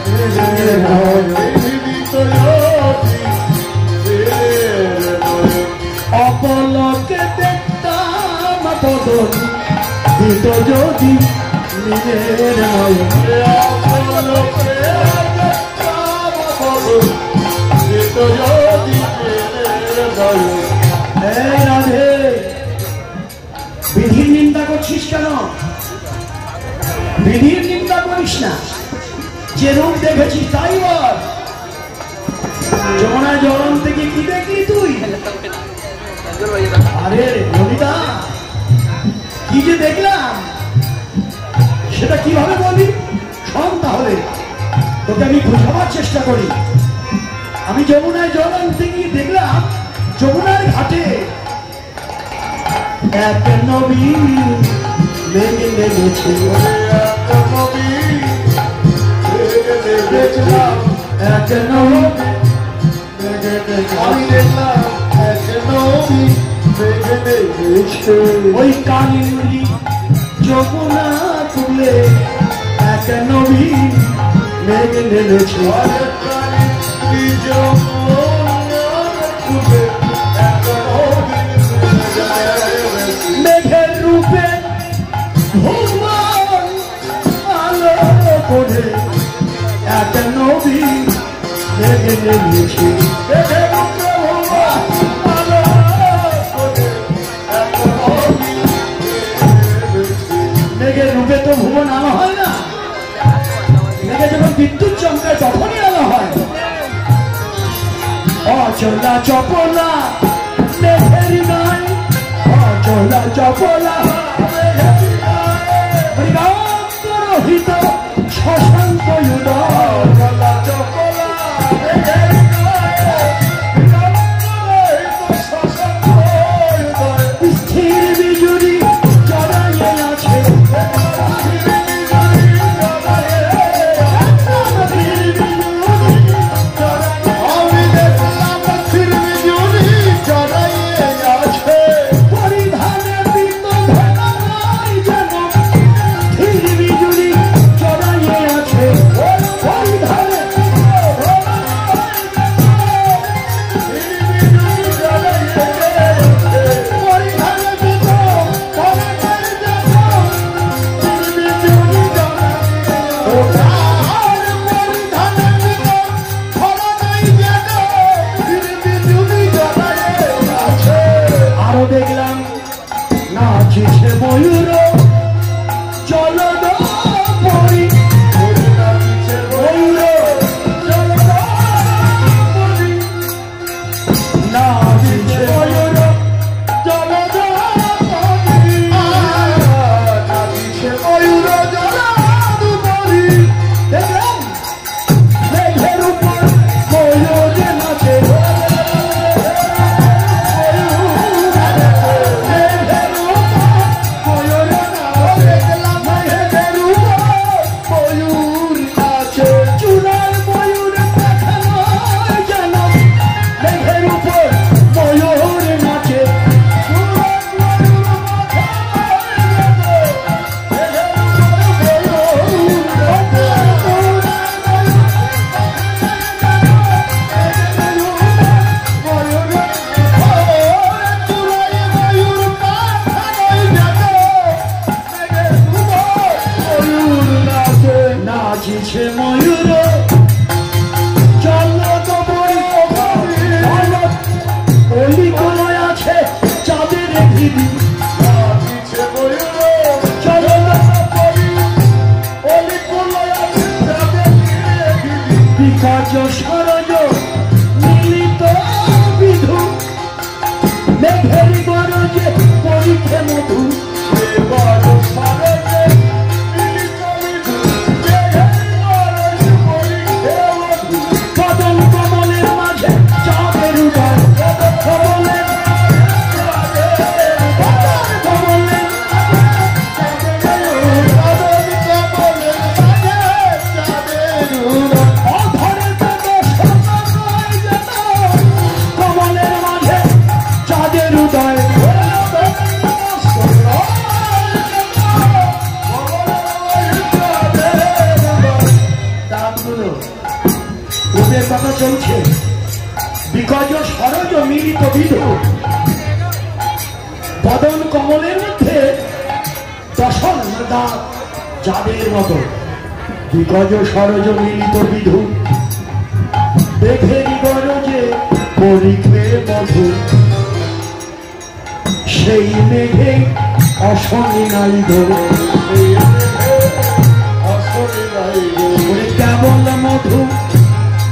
নীলের নয়ন, বিধি দিত যদি নীলের নয়ন। অপলকে দেখতাম বদন, দিত যদি নীলের নয়ন, অপলকে দেখতাম বদন, দিত যদি নীলের নয়ন। এই রাধে বিধির নিন্দা করছিস কেন? বিধির নিন্দা করিস না, যে রূপ দেখেছিস তাই বল। যমুনায় জল থেকে কি দেখলি তুই? আরে ললিতা কি যে দেখলাম সেটা কিভাবে বলবি? শোন তাহলে তোকে আমি বোঝাবার চেষ্টা করি। আমি যমুনায় জল আনতে গিয়ে দেখলাম যমুনার ঘাটে এক নবী লেগে লেগেছে, এক নবী আমি দেখলাম এক নবী লেগে লেগেছে। ওই কালিন্দী যমুনা তুলে এক নবী লেগে লেগেছে। মেঘের রূপে ভগবান আলো করে এক নবী লেগে লেগেছে। মেঘের রূপে ভগবান আলো করে এক নবী লেগেছে। মেঘের রূপে তো ভুবন আলো হয় না, মেঘে যখন বিদ্যুৎ চমকায় তখনই আলো হয়। অচলা চপলা মেঘের গান, অচলা চপলা মেঘের গান, রহিত শশাঙ্ক অচলা চপলা মেঘের গান, শশাঙ্ক স্থির বিজুরি জড়াইয়ে আছে, দেখলাম নাচিছে ময়ূর জলদ পরি, নাচিছে ময়ূর জলদ পরি, নাচিছে ময়ূর জলদ পরি, নাচিছে ময়ূর জলদ পরি। দেখলাম মেঘের উপর ময়ূর নাচে, নাচিছে ময়ূর জলদ পরি, অলি কোলায় আছে চাঁদের ভিড়ি, নাচিছে ময়ূর জলদ পরি, অলি কোলায় আছে চাঁদের ভিড়ি, বিকাশ সরজ মিলিত বিধু, মেঘের গরজে পরীক্ষে মধু, কথা চলছে বিকজ সরজ মিলিত বিধু, বদন কমলের মধ্যে দশন দাঁত যাদের মতো, বিকজ সরজ মিলিত বিধু, মেঘের গরজে পরিখে মধু, সেই মেঘে অশনি নাই ধরে, কেবল মধু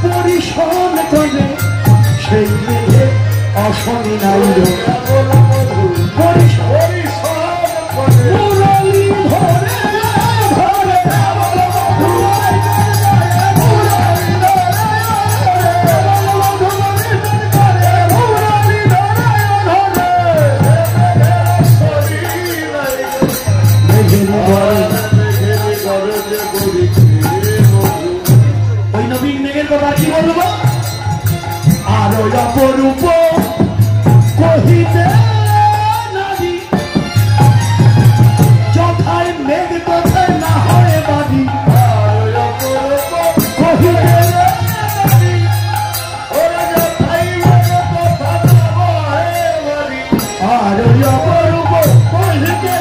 পরিশন করে, সেই মেঘে অশনি নাই ধরে, মুরলী ধরে ধরে কেবল মধু ওই নবীন মেঘের কথা কি বলবো? আর ওই অপরূপ কহিতে নারী যথায় মেঘ কোথায় না হয় বাড়ি কহিতে আর ওই অপরূপ কহিতে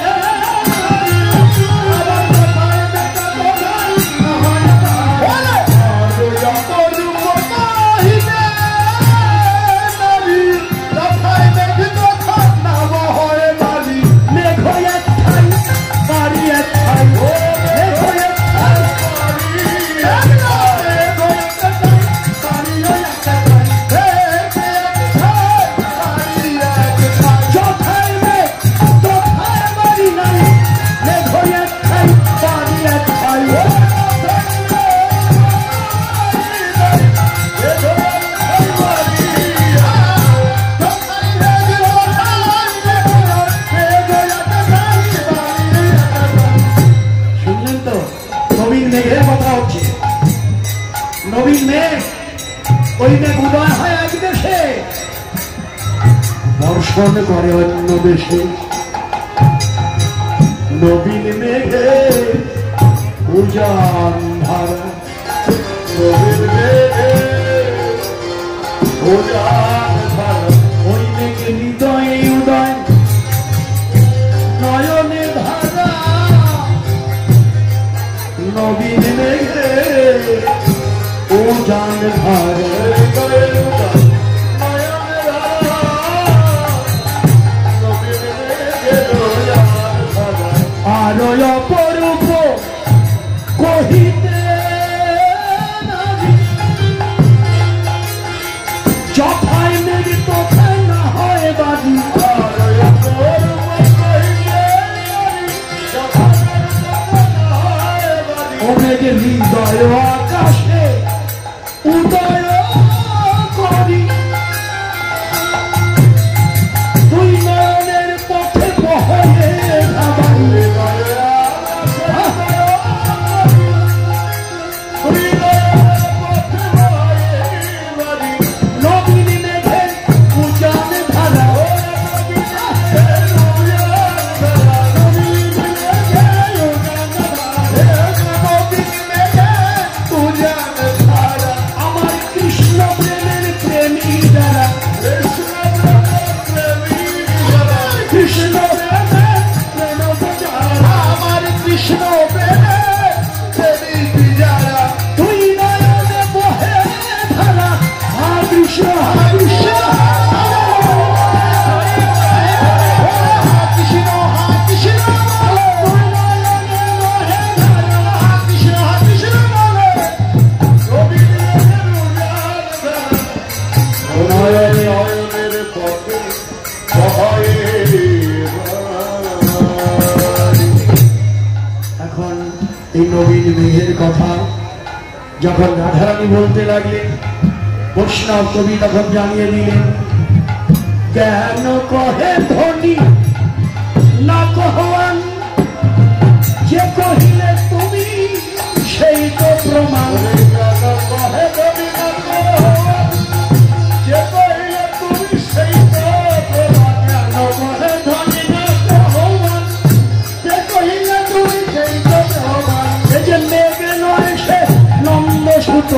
নবীন মেঘ, ওই মেঘ উদয় হয় এক দেশে, বর্ষণ করে অন্য দেশে। নবীন মেঘে উজান ধারা, নবীন মেঘে উজান ধারা, ওই মেঘ হৃদয়ে উদয় নয়নে ধারা। নবীন মেঘে উজান ধারা, আর অপরূপ কহিতে নারী যথায় মেঘ তথায় না হয় বাড়ি। ও মেঘ হৃদয় আকাশে উদয় করি, দুই নয়নের পথে বহয়ে ধাবাই। নবীন মেঘে উজান ধারা, আমার কৃষ্ণ প্রেমের প্রেমী যারা, কৃষ্ণ আমার কৃষ্ণ প্রেমের প্রেমী যারা, তুই নয়নে বহে ধারা। হা কৃষ্ণ হা কৃষ্ণ এখন এই নবীন মেঘের কথা যখন রাধারানী বলতে লাগলেন, বৈষ্ণব কবি তখন জানিয়ে দিলেন, কেন কহে ধনী না কহবান, যে কহিলে তুমি সেই তো প্রমাণ। কহে ধনী না কহবান, যে কহিলে তুমি সেই তো প্রমাণ। কেন কহে ধনী না কহবান, যে কহিলে তুমি সেই তো প্রমাণ। এই যে মেঘে নয় সে নন্দ সুত,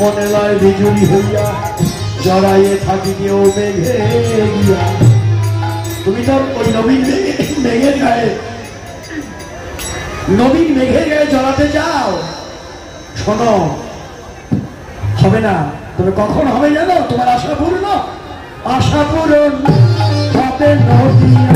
মনে লয় বিজুলি হইয়া জড়াইয়ে থাকি কেউ মেঘে গিয়া। তুমি তো ওই নবীন মেঘের গায়ে, নবীন মেঘের গায়ে জড়াতে যাও। শোনো, হবে না। তবে কখন হবে জানো? তোমার আশা পূর্ণ, আশা পূরণ হবে নদিয়া।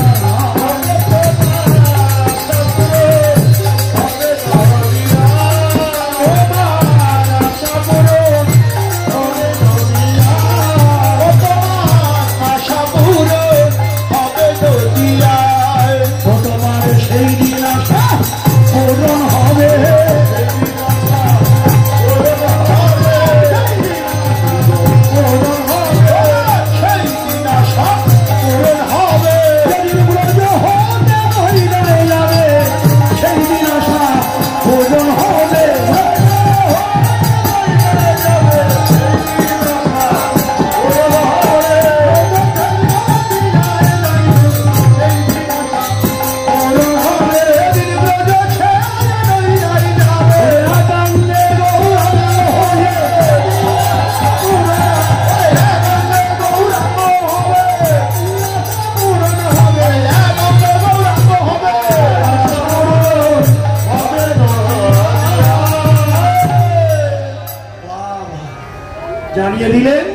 জানিয়ে দিলেন,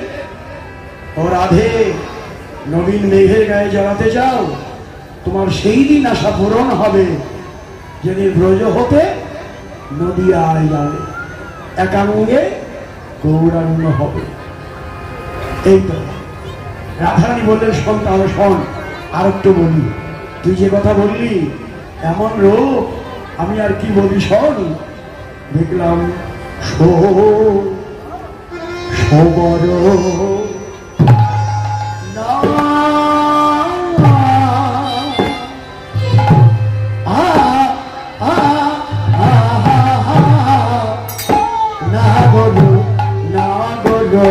ও রাধে, নবীন মেঘের গায়ে জড়াতে যাও, তোমার সেই দিন আশা পূরণ হবে যেদিন ব্রজ হতে নদিয়ায় যাবে, একাঙ্গে গৌরাঙ্গ হবে। এই তো রাধারানী বললেন, শোন তাহলে শোন, আর একটু বলি, তুই যে কথা বললি এমন রূপ, আমি আর কি বলি শোন। দেখলাম সবর না গরু না গরু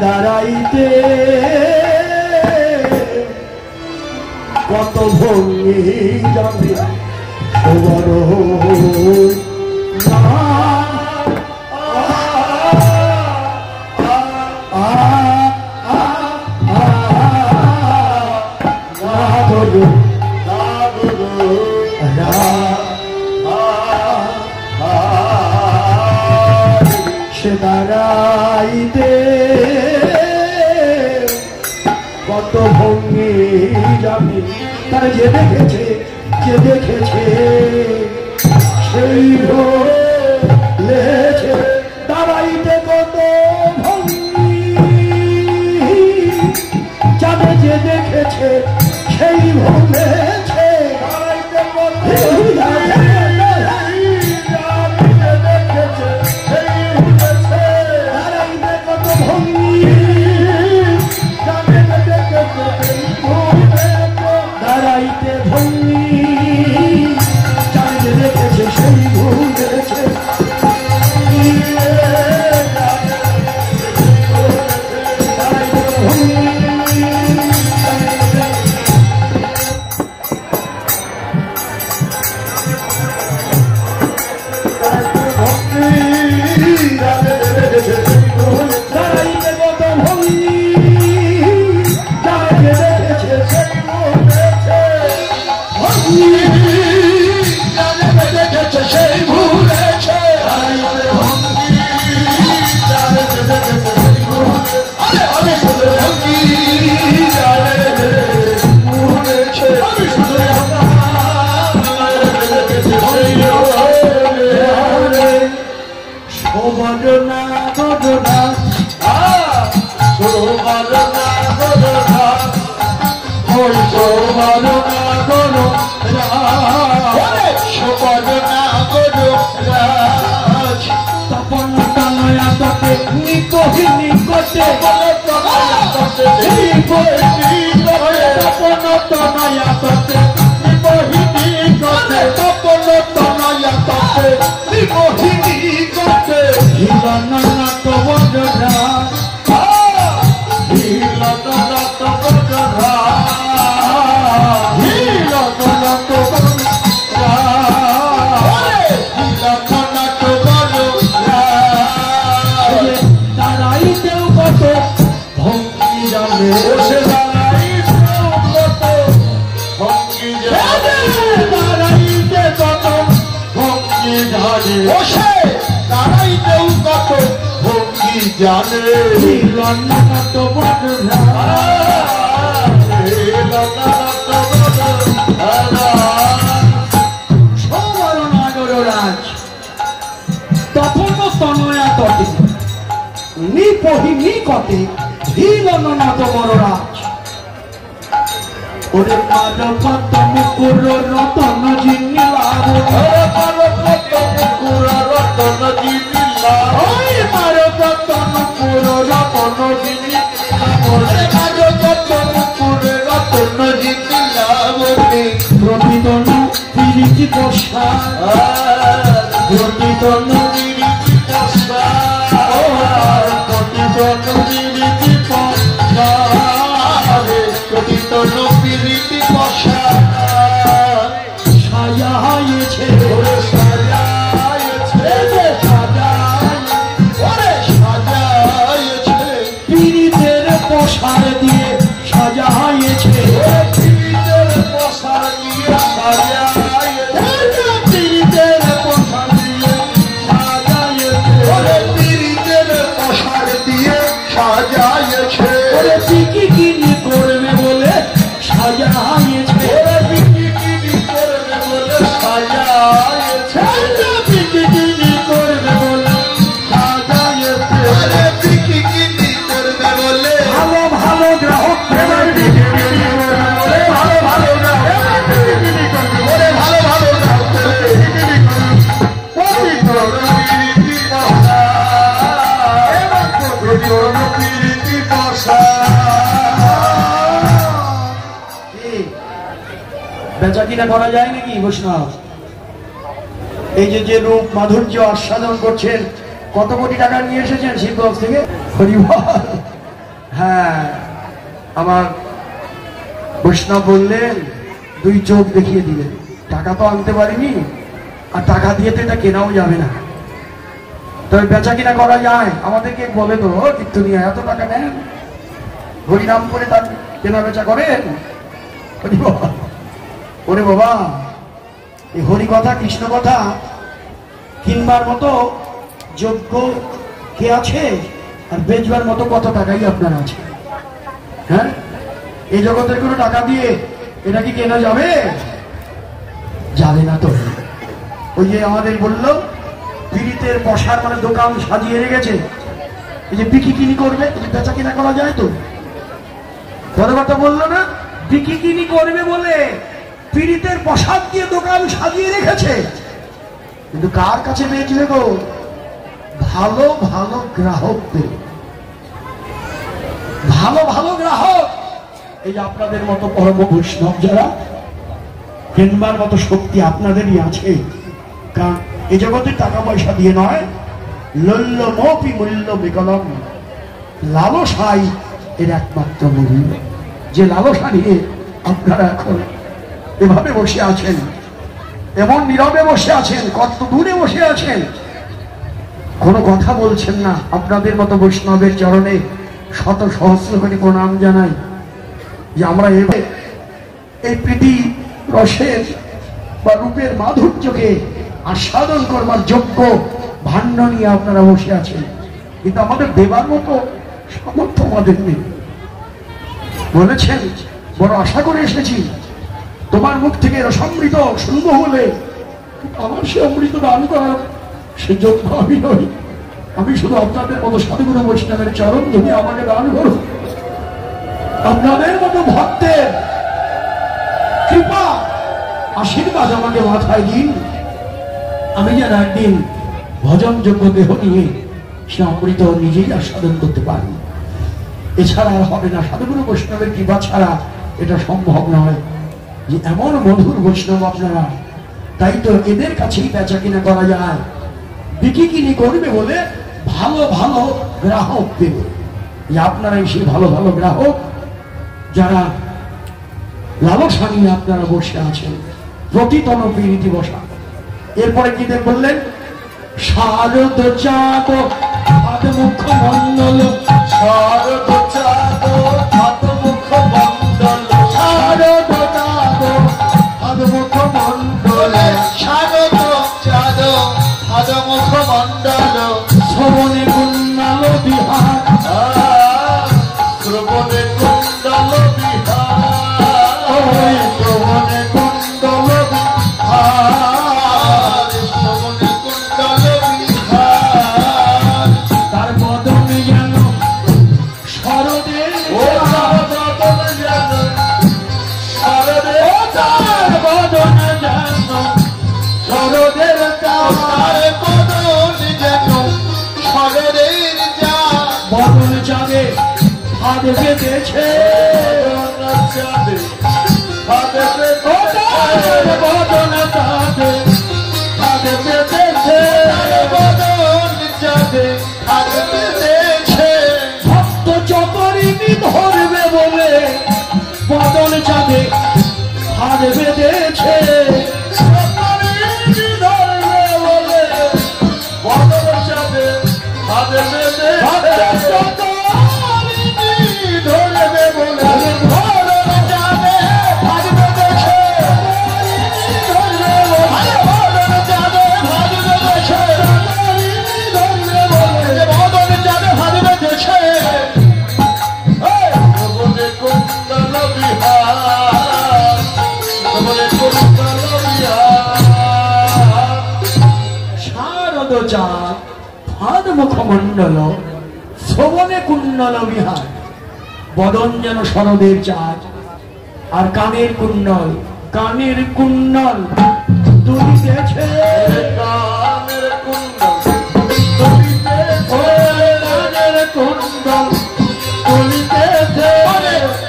দাঁড়াইতে কত ভঙ্গি যাবে খবর সে দাঁড়াইতে কত ভঙ্গি জানি, তার যে দেখেছে সেই বলেছে, দাঁড়াইতে কত ভঙ্গি জানে, যে দেখেছে সেই বলেছে, দাঁড়াইতে কত দাঁড়াইতে ভঙ্গি জানে, দেখেছে সেই ভুলেছে। Hilanana to wonder জানে লন্ডনত বড়রা সবার নাগরাজ তখন তনয়া তটে নিপহি নিকটে হিলনত বড়রাজ ওরে পারপত মুকুর রতন জিনি লাভ রতন জিনি লাভ ওই পারপত মুকুর রতন জিনি রতন জিনি লাভ প্রতিতন পিরিতি পোষা প্রতিতন পিরিতি পোষা প্রতিতন পিরিতি পোষা প্রতিতন পিরিতি পোষা সাজাইছে ওরে সাজাইছে ওরে সাজাইছে পিরিতের পোষার দিয়ে সাজাইছে পিরিতের পোষা দিয়ে সাজাইছে পিরিতের পোষার দিয়ে সাজাইছে ওরে পিরিতের পোষার দিয়ে সাজাইছে ওরে পিকি কিনি করবে বলে সাজাইছে ওরে পিকি কিনি করবে বলে সাজাইছে পিকি কিনি করবে বলে সাজাইছে ওরে পিকি কিনি করবে বলে ভালো ভালো গ্রাহক ওরে ভালো ভালো গ্রাহক ওরে ভালো ভালো গ্রাহক পবিত্র পিরিতি পোষা পবিত্র পিরিতি পোষা বেচা কিনা করা যায় নাকি বৈষ্ণব? এই যে যে রূপ মাধুর্য আস্বাদন করছেন, কত কোটি টাকা নিয়ে এসেছেন শিবগঞ্জ থেকে? হরিবল। হ্যাঁ, আমার বৈষ্ণব বললেন দুই চোখ দেখিয়ে দিলেন, টাকা তো আনতে পারিনি, আর টাকা দিয়ে তো এটা কেনাও যাবে না, তবে বেচা কিনা করা যায়। আমাদেরকে বলে তো কীর্তনিয়া এত টাকা নেন, হরিনাম করে তার কেনা বেচা করেন। হরিবল। ওরে বাবা, এই হরি কথা কৃষ্ণ কথা কিনবার মতো যোগ্য কে আছে, আর বেচবার মতো কত টাকাই আপনার আছে? হ্যাঁ, এই জগতের কোনো টাকা দিয়ে এটা কি কেনা যাবে? যাবে না তো। ওই যে আমাদের বললো পিরিতের বসার মানে দোকান সাজিয়ে রেখেছে, এই যে বিক্রি কিনি করবে, বেচা কিনা করা যায় তো? কথা বললো না, বিক্রি কিনি করবে বলে পিরিতের প্রসাদ দিয়ে দোকান সাজিয়ে রেখেছে, কিন্তু কার কাছে বেচবে গো? ভালো ভালো গ্রাহকদের, ভালো ভালো গ্রাহক। এই যে আপনাদের মতো পরম বৈষ্ণব যারা, কেনবার মতো শক্তি আপনাদেরই আছে। কারণ এই জগতে টাকা পয়সা দিয়ে নয়, লল্য মপি মূল্য বিকলম, লালসাই এর একমাত্র মূল্য। যে লালসা নিয়ে আপনারা এখন এভাবে বসে আছেন, এমন নীরবে বসে আছেন, কত দূরে বসে আছেন, কোনো কথা বলছেন না, আপনাদের মতো বৈষ্ণবের চরণে শত সহস্র করে প্রণাম জানাই যে আমরা এই প্রীতি রসের বা রূপের মাধুর্যকে আস্বাদন করবার যোগ্য ভাণ্ড নিয়ে আপনারা বসে আছেন, কিন্তু আমাদের দেবার মতো সামর্থ্য আমাদের নেই। বলেছেন বড় আশা করে এসেছি, তোমার মুখ থেকে রসামৃত শুনবো বলে, আমার সে অমৃত দান করার সে যোগ্য আমি নই। আমি শুধু আপনাদের মতো সাধুগুরু বৈষ্ণবের চরণ ধরে আমাকে দান করুন। আপনাদের মতো ভক্তের কৃপা আশীর্বাদ আমাকে মাথায় দিন, আমি যেন একদিন ভজনযোগ্য দেহ নিয়ে সে অমৃত নিজেই আস্বাদন করতে পারি। এছাড়া আর হবে না, সাধুগুরু বৈষ্ণবের কৃপা ছাড়া এটা সম্ভব নয়। যে এমন মধুর বৈষ্ণব আপনারা, তাই তো এদের কাছেই বেচা কিনা করা যায়। বিক্রি কিনি করবে বলে ভালো ভালো গ্রাহক দেবে, যে আপনারাই সেই ভালো ভালো গ্রাহক যারা লালসা নিয়ে আপনারা বসে আছেন, প্রতিতন পিরিতি বসা। এরপরে কি বললেন? শারদ চাঁদ হাত মুখ মন্ডল, শারদ চাঁদ হাত মুখ মন্ডল, শারদ চাঁদ হাত মুখ মন্ডল, শারদ চাঁদ হাত মুখ মন্ডল, শ্রবণে গুণাল বিহার বদন চাঁদে হাত বেঁধেছে, বদন চাঁদে হাত বেঁধেছে, ভক্ত চকরিনী ধরবে বলে বদন চাঁদে হাত বেঁধেছে, চাঁদ ফাঁদ মুখমণ্ডল শ্রবণে কুণ্ডল বিহার, বদন যেন শরদের চাঁদ আর কানের কুণ্ডল, কানের কুণ্ডল দুলিতেছে, কানের কুণ্ডল কানের কুণ্ডল দুলিতেছে,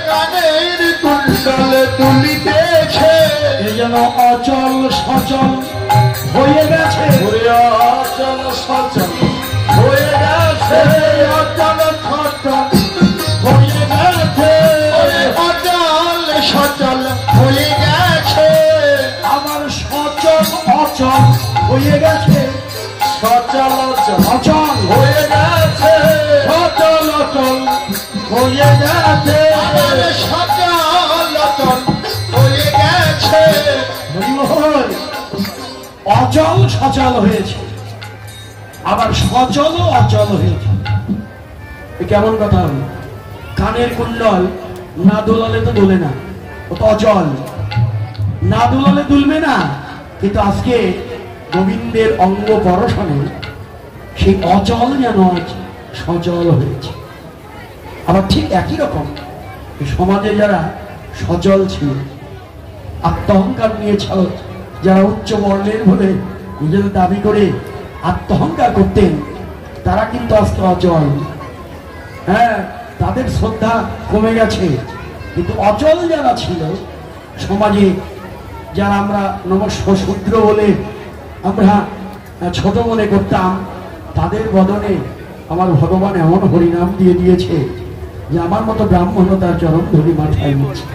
কানের কুণ্ডল দুলিতেছে, এ যেন অচল সচল হয়ে গেছে, অচল সচল হয়ে গেছে, অচল সচল হয়ে গেছে, অচল সচল হয়ে গেছে, আমার সচল অচল হয়ে গেছে, সচল অচল হয়ে গেছে, সচল অচল হয়ে গেছে, সচল অচল হয়ে গেছে, অচল সচল হয়েছে আবার সচল অচল হয়েছে, কেমন কথা হলো? কানের কুণ্ডল না দোলালে তো দোলে না, ও তো অচল, না দোলালে দুলবে না, কিন্তু আজকে গোবিন্দের অঙ্গ পরশনে সেই অচল যেন সচল হয়েছে। আবার ঠিক একই রকম সমাজে যারা সচল ছিল, আত্মহংকার নিয়েছিল, যারা উচ্চ বর্ণের বলে নিজেদের দাবি করে আত্মহংকার করতেন, তারা কিন্তু আজকে অচল। হ্যাঁ, তাদের শ্রদ্ধা কমে গেছে, কিন্তু অচল যারা ছিল সমাজে, যারা আমরা নমস্য শূদ্র বলে আমরা ছোট মনে করতাম, তাদের বদনে আমার ভগবান এমন হরিনাম দিয়ে দিয়েছে যে আমার মতো ব্রাহ্মণ তার চরণ ধরি মাথায় নিচ্ছে।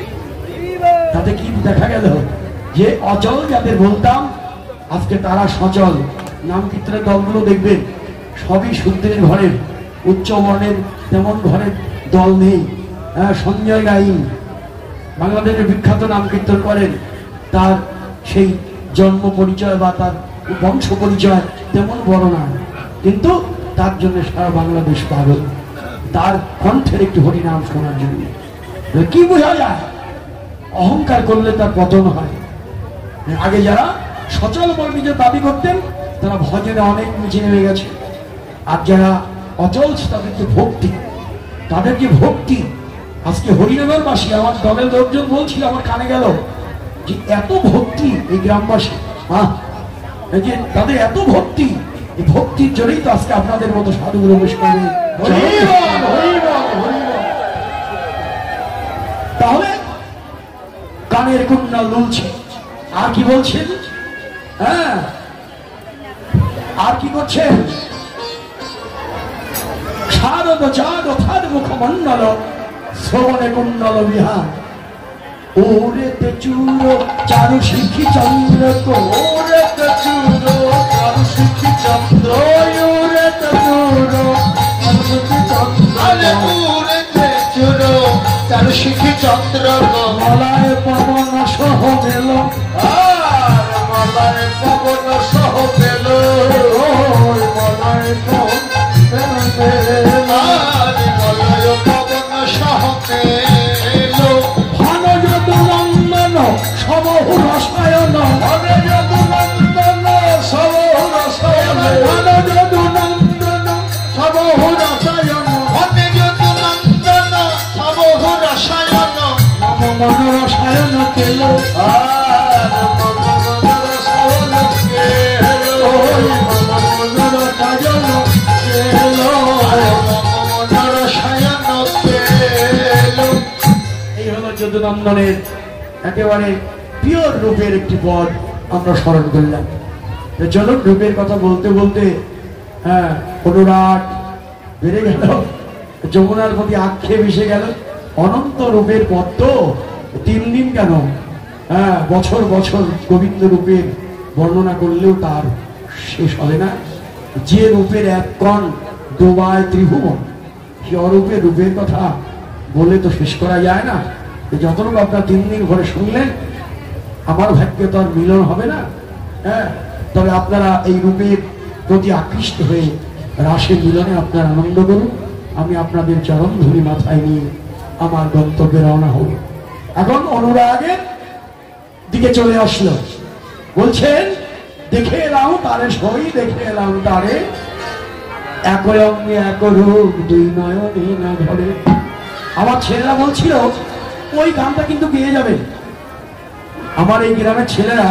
তাতে কি দেখা গেল? যে অচল যাদের বলতাম আজকে তারা সচল। নাম কীর্তনের দলগুলো দেখবেন সবই শূদ্রের ঘরের, উচ্চ বর্ণের তেমন ঘরের দল নেই। সঞ্জয় গাইন বাংলাদেশের বিখ্যাত নাম কীর্তন করেন, তার সেই জন্ম পরিচয় বা তার বংশ পরিচয় তেমন বড় না, কিন্তু তার জন্য সারা বাংলাদেশ পাগল, তার কণ্ঠের একটু হরিনাম শোনার জন্য। কি বোঝা যায়? অহংকার করলে তার পতন হয়। আগে যারা সচল বলে নিজের দাবি করতেন তারা ভজনে অনেক নিচে নেমে গেছে, আর যারা অচল তাদের যে ভক্তি, তাদের যে ভক্তি, আজকে হরিনগর বাসী আমার দলের লোকজন বলছিল, আমার কানে গেল যে এত ভক্তি এই গ্রামবাসী, এই যে তাদের এত ভক্তি, এই ভক্তির জন্যই তো আজকে আপনাদের মতো সাধুগুলো বসে পাবে। তাহলে কানের কুণ্ডল দুলছে, আর কি বলছেন? হ্যাঁ, আর কি করছেন? শারদ চাঁদ ফাদ মুখমণ্ডল শ্রবণে কুণ্ডল বিহার, ওরেতে চূড় চারু শিখি চন্দ্র, ওরেতে চূড় চারু শিখি চন্দ্র, ওরেতে চূড় চারু শিখি চন্দ্র, ওরেতে চূড় চারু শিখি চন্দ্র, মলায় পবন সহ মেল, মলায় পবন সহ মেল, মলায় পবন মলায় পবন সহ মেল, ভানজ দুনন্দন সমহু রসায়ন, ভানজ দুনন্দন সমহু রসায়ন, ভানজ দুনন্দন সমহু রসায়ন, ভানজ দুনন্দন সমহু রসায়ন, নমো বিনোদ নন্দনের একেবারে পিওর রূপের একটি পদ আমরা স্মরণ করলাম। চলুন রূপের কথা বলতে বলতে অনুরাগ বেড়ে গেল, যমুনার প্রতি আক্ষেপ এসে গেল। অনন্ত রূপের পদ তো 3 দিন কেন, বছর বছর গোবিন্দ রূপের বর্ণনা করলেও তার শেষ হবে না। যে রূপের এক কণ ডোবায় ত্রিভুবন, সে অরূপের রূপের কথা বলে তো শেষ করা যায় না। যতটুকু আপনার 3 দিন ঘরে শুনলেন, আমার ভাগ্যে তো আর মিলন হবে না। তবে আপনারা এই রূপের প্রতি আকৃষ্ট হয়ে রাসের মিলনে আপনারা আনন্দ করুন। আমি আপনাদের চরণ ধুলি মাথায় নিয়ে আমার গন্তব্যে রওনা হব। এখন অনুরাগের দিকে চলে আসলো, বলছেন দেখে এলাম তারে সই, দেখে এলাম তারে এক অঙ্গে এক রূপ, 2 নয়নে না ধরে। আমার ছেলেরা বলছিল ওই গানটা কিন্তু গেয়ে যাবে। আমার এই গ্রামের ছেলেরা,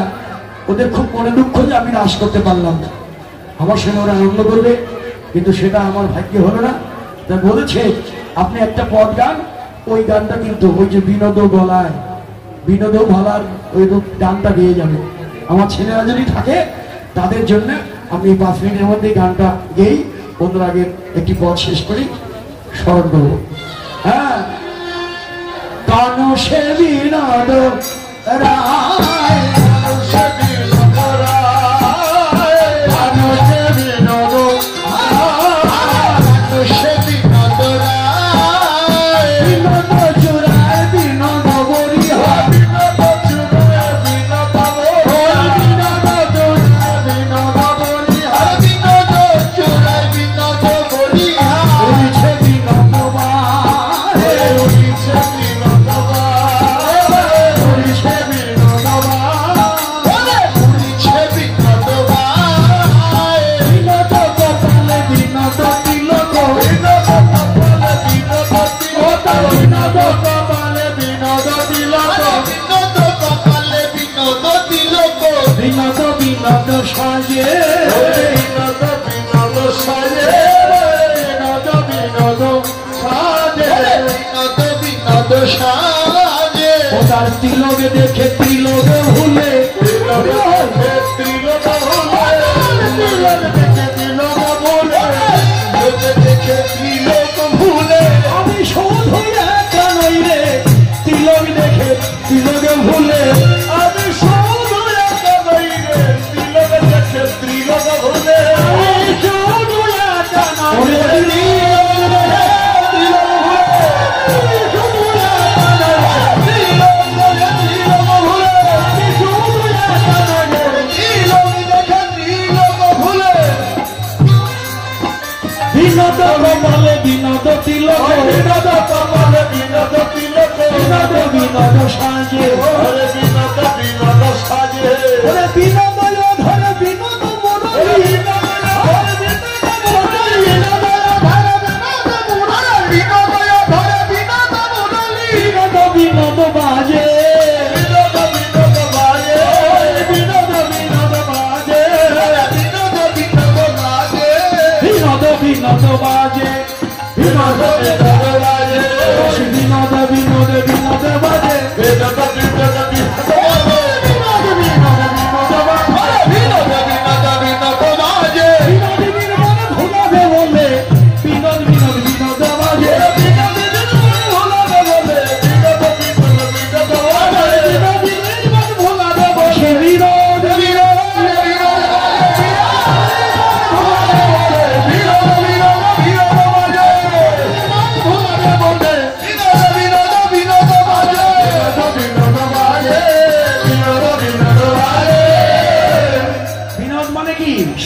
ওদের খুব মনে দুঃখ যে আমি রাস করতে পারলাম না। আমার সঙ্গে ওরা আনন্দ করবে, কিন্তু সেটা আমার ভাগ্যে হলো না। তা বলেছে আপনি একটা পদ গান, ওই গানটা কিন্তু ওই যে বিনোদ গলায়, বিনোদ ভালার ওই গানটা গেয়ে যাবে। আমার ছেলেরা যদি থাকে তাদের জন্য আমি 5 মিনিটের মধ্যে গানটা গেই, অনুরাগের একটি পদ শেষ করি, স্মরণ করবো। কানসে বিনোদ রায়, কানসে বিনোদ রায়, কানসে বিনোদ রায়, কানসে বিনোদ রায়, বিনোদ চুরায় বিনোদ বরিহার, বিনোদ চুরায় বিনোদ বরিহার, বিনোদ চুরায় বিনোদ বরিহার, বিনোদ চুরায় বিনোদ বরিহার, উড়ছে বিনোদ বাহে, উড়ছে বিনোদ বাহে, উড়ছে বিনোদ বাহে, উড়ছে বিনোদ বাহে, বিনোদ কপালে বিনোদ তিলক, বিনোদ কপালে বিনোদ তিলক, বিনোদ কপালে বিনোদ তিলক, বিনোদ কপালে বিনোদ তিলক, বিনোদ বিনোদ সাজে, বিনোদ বিনোদ সাজে, বিনোদ বিনোদ সাজে, বিনোদ বিনোদ সাজে। ও তার তিলক দেখে তিলক ভুলে, তিলক দেখে তিলক ভুলে, তিলক দেখে তিলক ভুলে, তিলক দেখে তিলক ভুলে, আমি শুধু একা নই রে, তিলক দেখে তিলক ভুলে, আমি শুধু একা নই রে, তিলক দেখে তিলক ভুলে, আমি শুধু একা নই রে, বিনোদ কপালে বিনোদ তিলক, বিনোদ কপালে বিনোদ তিলক, বিনোদ বিনোদ সাজে, ওরে বিনোদ বিনোদ সাজে, ওরে বিনোদ ধরে বিনোদ মুরলি, বিনোদ ধরে বিনোদ মুরলি, বিনোদ ধরে বিনোদ মুরলি, বিনোদ ধরে বিনোদ মুরলি, বিনোদ বিনোদ বাজে, বিনোদ বিনোদ বাজে, বিনোদ বিনোদ বাজে, বিনোদ বিনোদ বাজে, বিনোদ বিনোদ বাজে, বিনোদ বিনোদ বাজে, বিনোদ বিনোদ বিনোদ বাজে, বিনোদ বিনোদ বিনোদ বাজে, বিনোদ বিনোদ বিনোদ বাজে, বিনোদ বিনোদ বিনোদ বাজে, বিনোদ বিনোদ ভুলাবে বলে, বিনোদ বিনোদ বিনোদ বাজে, বিনোদ বিনোদ ভুলাবে বলে, বিনোদ বিনোদ বিনোদ বাজে, বিনোদ বিনোদ ভুলাবে বসে, বিনোদ বিনোদ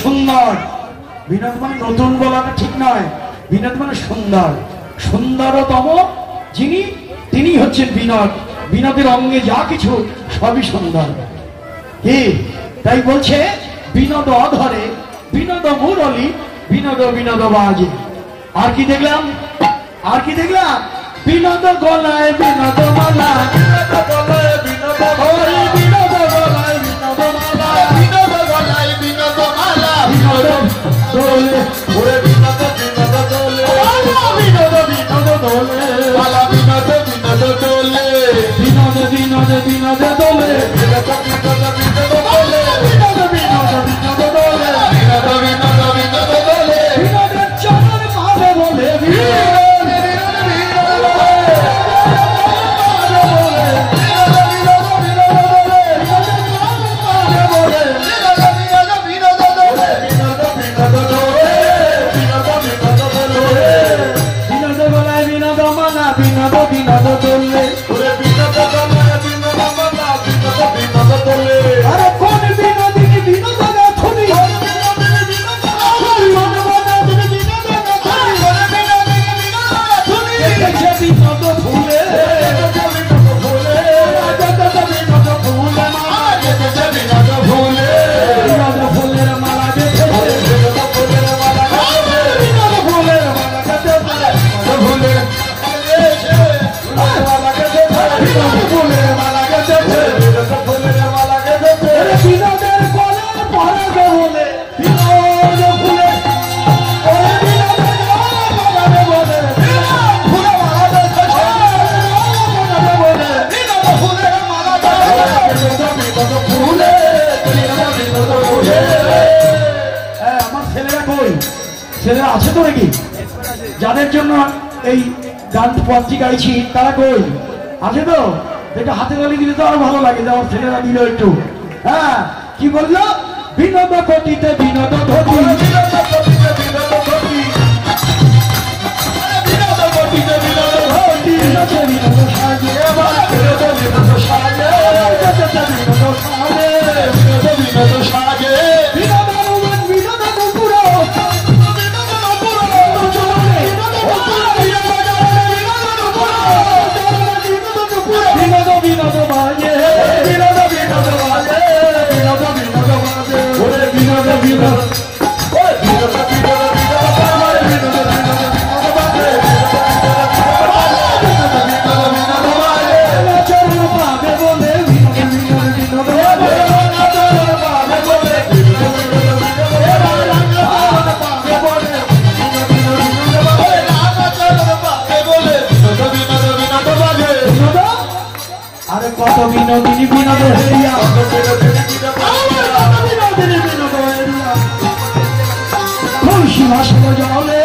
সুন্দর। বিনোদ মানে নতুন বলাটা ঠিক নয়, বিনোদ মানে সুন্দর। সুন্দরতম যিনি তিনি হচ্ছেন বিনোদ। বিনোদের অঙ্গে যা কিছু সবই সুন্দর। কি তাই বলছে বিনোদ অধরে, বিনোদ মুরলি, বিনোদ বিনোদ বাজে। আর কি দেখলাম, আর কি দেখলাম, বিনোদ গলায় বিনোদ মালা, বিনোদ গলায় বিনোদ মালা, বিনোদ গলায় বিনোদ মালা, বিনোদ গলায় বিনোদ মালা, বিনোদ দোলে, ওরে বিনোদ বিনোদ দোলে, বিনোদ বিনোদ দোলে, মালা বিনোদ বিনোদ দোলে। ছেলেরা আছে তো নাকি? যাদের জন্য এই গান পত্রিকা গাইছি তারা কই আছে তো? এটা হাতে তালি দিলে তো আরো ভালো লাগে, যে আমার ছেলেরা দিল একটু। হ্যাঁ, কি বললো? বিনোদ কোটিতে বিনোদ ধরি, বিনোদ কোটিতে বিনোদ ধরি, বিনোদ কোটিতে বিনোদ ধরি, বিনোদে বিনোদ সাজে, এবার বিনোদ বিনোদ সাজে, বিনোদ সাজে, বিনোদ বিনোদ সাজে, বিনোদ রোমান বিনোদ নুপুর, বিনোদ বিনোদ বাজে, বিনোদ বিনোদ বাজে, বিনোদ বিনোদ বাজে, ওরে বিনোদ বিনোদ, ওই বিনোদ বিনোদ বিনোদ বাজে, বিনোদ বিনোদ বিনোদ বাজে, বিনোদ বিনোদ বিনোদ বাজে, চরণ পাবে বলে বিনোদ বিনোদ বিনোদ বাজে, চরণ পাবে বলে বিনোদ বিনোদ বিনোদ বাজে, চরণ পাবে বলে বিনোদ বিনোদ বিনোদ বাজে, বিনোদ। আরে কত বিনোদিনী বিনোদ হেরিয়া, বিনোদিনী বিনোদ হেরিয়া, খুশি ভাষণ জলে,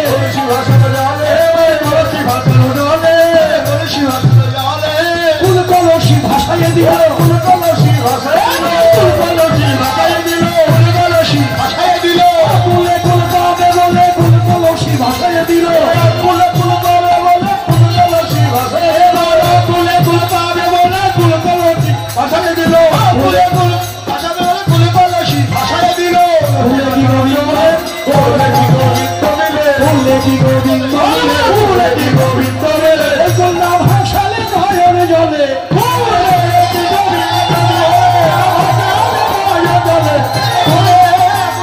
কলসি ভাষণ জলে, কলসি ভাষণ জলে, কলসি ভাষণ জলে, কুল কলসি ভাষায় দিল, কুল কলসি ভাষায় দিল, কুল কলসি ভাষায় দিল, কুল কলসি ভাষায় দিল, কুলে কুল পাবে বলে কুল কলসি ভাষায় দিল, কুলে কুল পাবে বলে কুল কলসি ভাষায় দিল, কুলে কুল পাবে বলে কুল কলসি ভাষায় দিল, কুলে কুল ভাষায় বলে কুল কলসি ভাষায় দিল, কুলে কি গোবিন্দ মিলে, কুলে কি গোবিন্দ মিলে, কুলে কি গোবিন্দ মিলে, কুলে কি গোবিন্দ মিলে, কন্যা ভাষালে নয়ন জলে, কুলে কি গোবিন্দ মিলে, নয়ন জলে, কুলে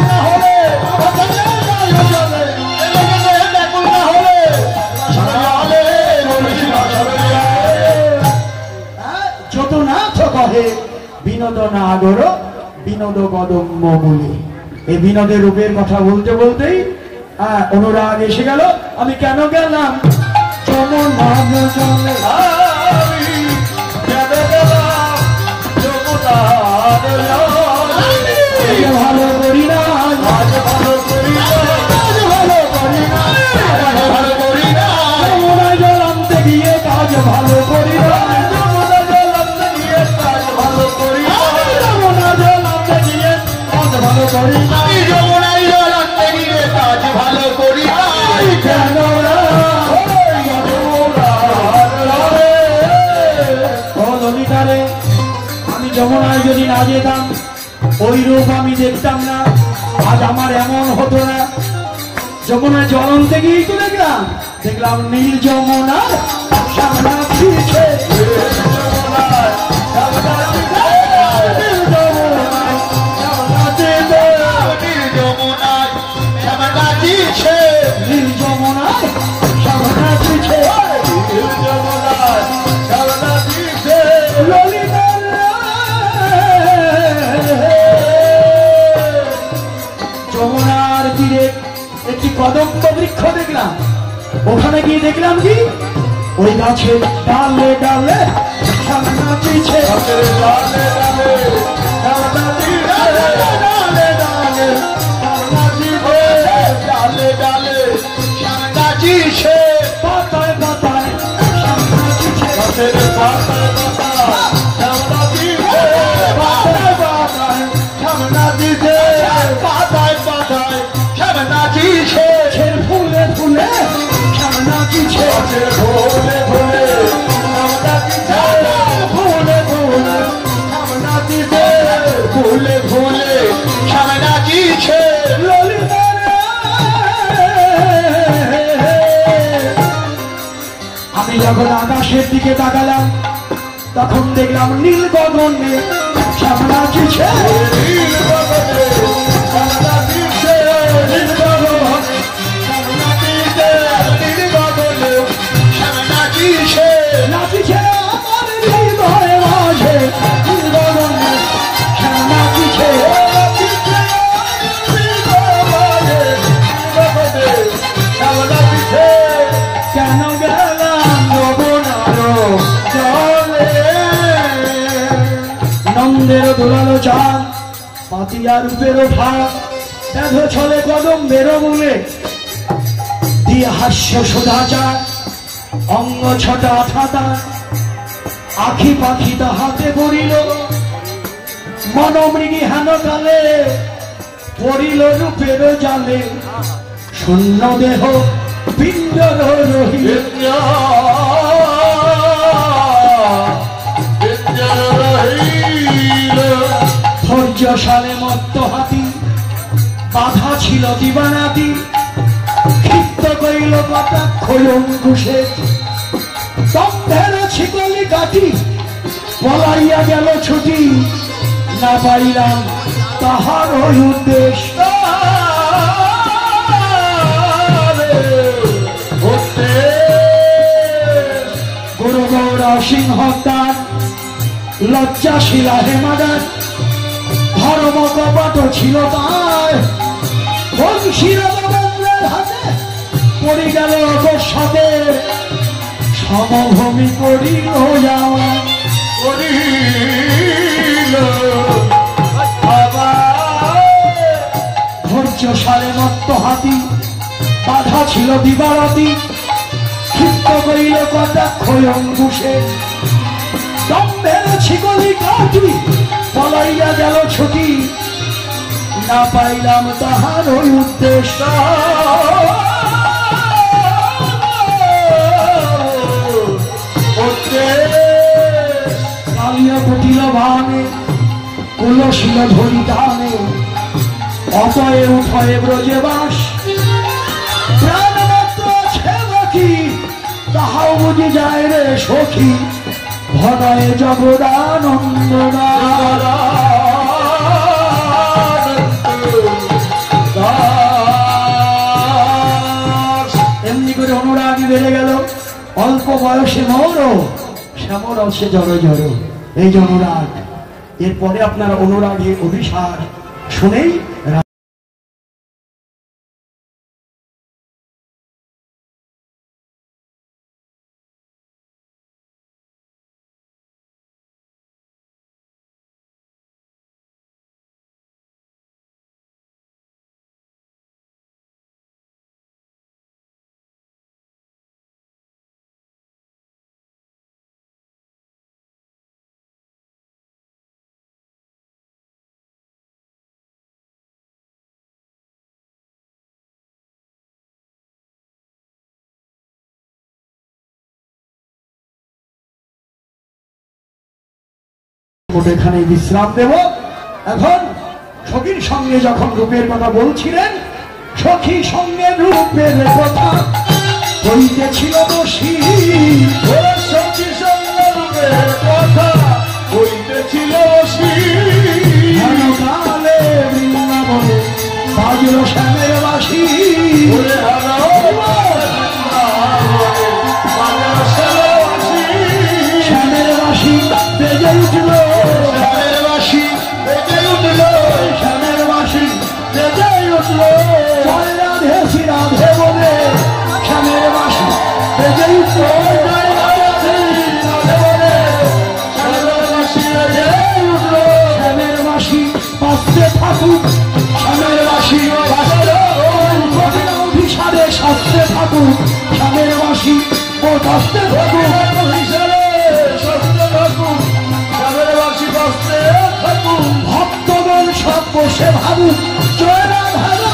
না হলে ভাষায় নয় জলে, এলাকাতে কুল না হলে ভাষায় কলসি ভাষায় জলে। যত নাথ কহে বিনোদ নাগর বিনোদ কদম্ব বলে। এই বিনোদের রূপের কথা বলতে বলতেই অনুরাগ এসে গেল। আমি কেন গেলাম যমুনার জলে, আমি কেন গেলাম যমুনার জলে? এই ভালো করি না, আজ ভালো করি না, আজ ভালো করি না, আজ ভালো করি না, যমুনায় জল আনতে গিয়ে কাজ ভালো করি না, যমুনা জল আনতে গিয়ে কাজ ভালো করি না, যমুনা জল আনতে গিয়ে কাজ ভালো করি না, আমি যমুনায় জল আনতে গিয়ে কাজ ভালো করি না। কেন না ও ললিতারে, আমি যমুনায় যদি না যেতাম ওই রূপ আমি দেখতাম না, আজ আমার এমন হতো না। যমুনায় জল আনতে গিয়েই তো দেখলাম নীল যমুনার সামনা পিছে, যমুনায় নীল যমুনার সামনা পিছে, নীল যমুনায় শ্যামলা দিছে, নীল যমুনার সামনা পিছে, নীল যমুনায় শ্যামলা দিছে, ললিতার যমুনার তীরে একটি কদম্ব বৃক্ষ দেখলাম। ওখানে গিয়ে দেখলাম কি ওই গাছে ডালে ডালে সামনা পিছে, গাছের ডালে ডালে শ্যামলা দিছে, ডালে ডালে শ্যামলা দিছে, ডালে ডালে শ্যামলা দিছে, পাতায় পাতায় সামনা পিছে, গাছের পাতায় পাতায় শ্যামলা দিছে, পাতায় পাতায় শ্যামলা দিছে, পাতায় পাতায় শ্যামলা দিছে, গাছের ফুলে ফুলে সামনা পিছে, গাছের ফুলে ফুলে শ্যামলা দিছে, ফুলে ফুলে শ্যামলা দিছে, ফুলে ফুলে শ্যামলা দিছে, ললিতার আমি যখন আকাশের দিকে তাকালাম তখন দেখলাম নীল গগনে সামনা পিছে, নীল গগনে শ্যামলা দিছে, নীল গগনে শ্যামলা দিছে, নীল গগনে শ্যামলা দিছে, নাচিছে আমার হৃদয় মাঝে নীল গগনে সামনা পিছে, কেন গেলাম যমুনার জলে, নন্দের দুলালো চাঁদ পাতিয়া রূপের ভাব দেখো ছলে কদম বেরো বলে দিয়ে হাস্য সুধাচার অঙ্গ ছটা ছাতা আখি পাখি তাহাতে পড়িল মনমৃগী হেন কালে পড়িল রূপের জালে শূন্য দেহ পিঞ্জর রহিল ধৈর্য সালে মত্ত হাতি বাধা ছিল দিবানাতি ক্ষিপ্ত করিল কটাক্ষ অঙ্কুশে তম্ভের ছিকলি কাটি পলাইয়া গেল ছুটি না পাইলাম তাহার উদ্দেশ্য গুরু গৌরা সিংহ তার লজ্জাশীলা হেমাদার ধর্ম কপট ছিল তার বংশীর রবীন্দ্রের হাতে পড়ে গেল অবসাদে সমভূমি করিল যাওয়া করিল ধৈর্য সারে মত্ত হাতি বাধা ছিল দিবারাতি ক্ষিপ্ত করিল কটাক্ষ অঙ্কুশে দম্ভের ছিকলি কাটি পলাইয়া গেল ছুটি না পাইলাম তাহার ওই উদ্দেশ্য কালিয়া কুটিল ভানে কুলশীল ধরি ধানে অতয়ে উঠয়ে ব্রজে বাস প্রাণ মাত্র আছে বাকি তাহাও বুঝি যায় রে সখী ভদয়ে জগদানন্দ এমনি করে অনুরাগী বেড়ে গেল অল্প বয়সে মর শ্যামর আছে জড় জড় এই যে অনুরাগ এরপরে আপনার অনুরাগের অভিসার শুনেই এখানে বিশ্রাম দেব। এখন সখীর সঙ্গে যখন রূপের কথা বলছিলেন সখী সঙ্গে রূপের কথা বলতেছিল বসি সখী সঙ্গে রূপের কথা বলতেছিল বসি কালে বৃন্দাবনে বাজল শ্যামের বাসি শ্যামের বাসি বেজে উঠল শ্যামের বাসি বেজে উঠল শ্যামের বাসি বেজে উঠল জয় রাধে শ্রী রাধে বলে শ্যামের বাসি বেজে উঠল জয় রাধে শ্রী রাধে বলে শ্যামের বাসি বেজে উঠল শ্যামের বাসি বাজতে থাকুক শ্যামের বাসি বাজতে অভিসারে সাজতে থাকুক শ্যামের বাসি বাজতে থাকুক ভক্তগণ সব বসে ভাবুক জয় রাধা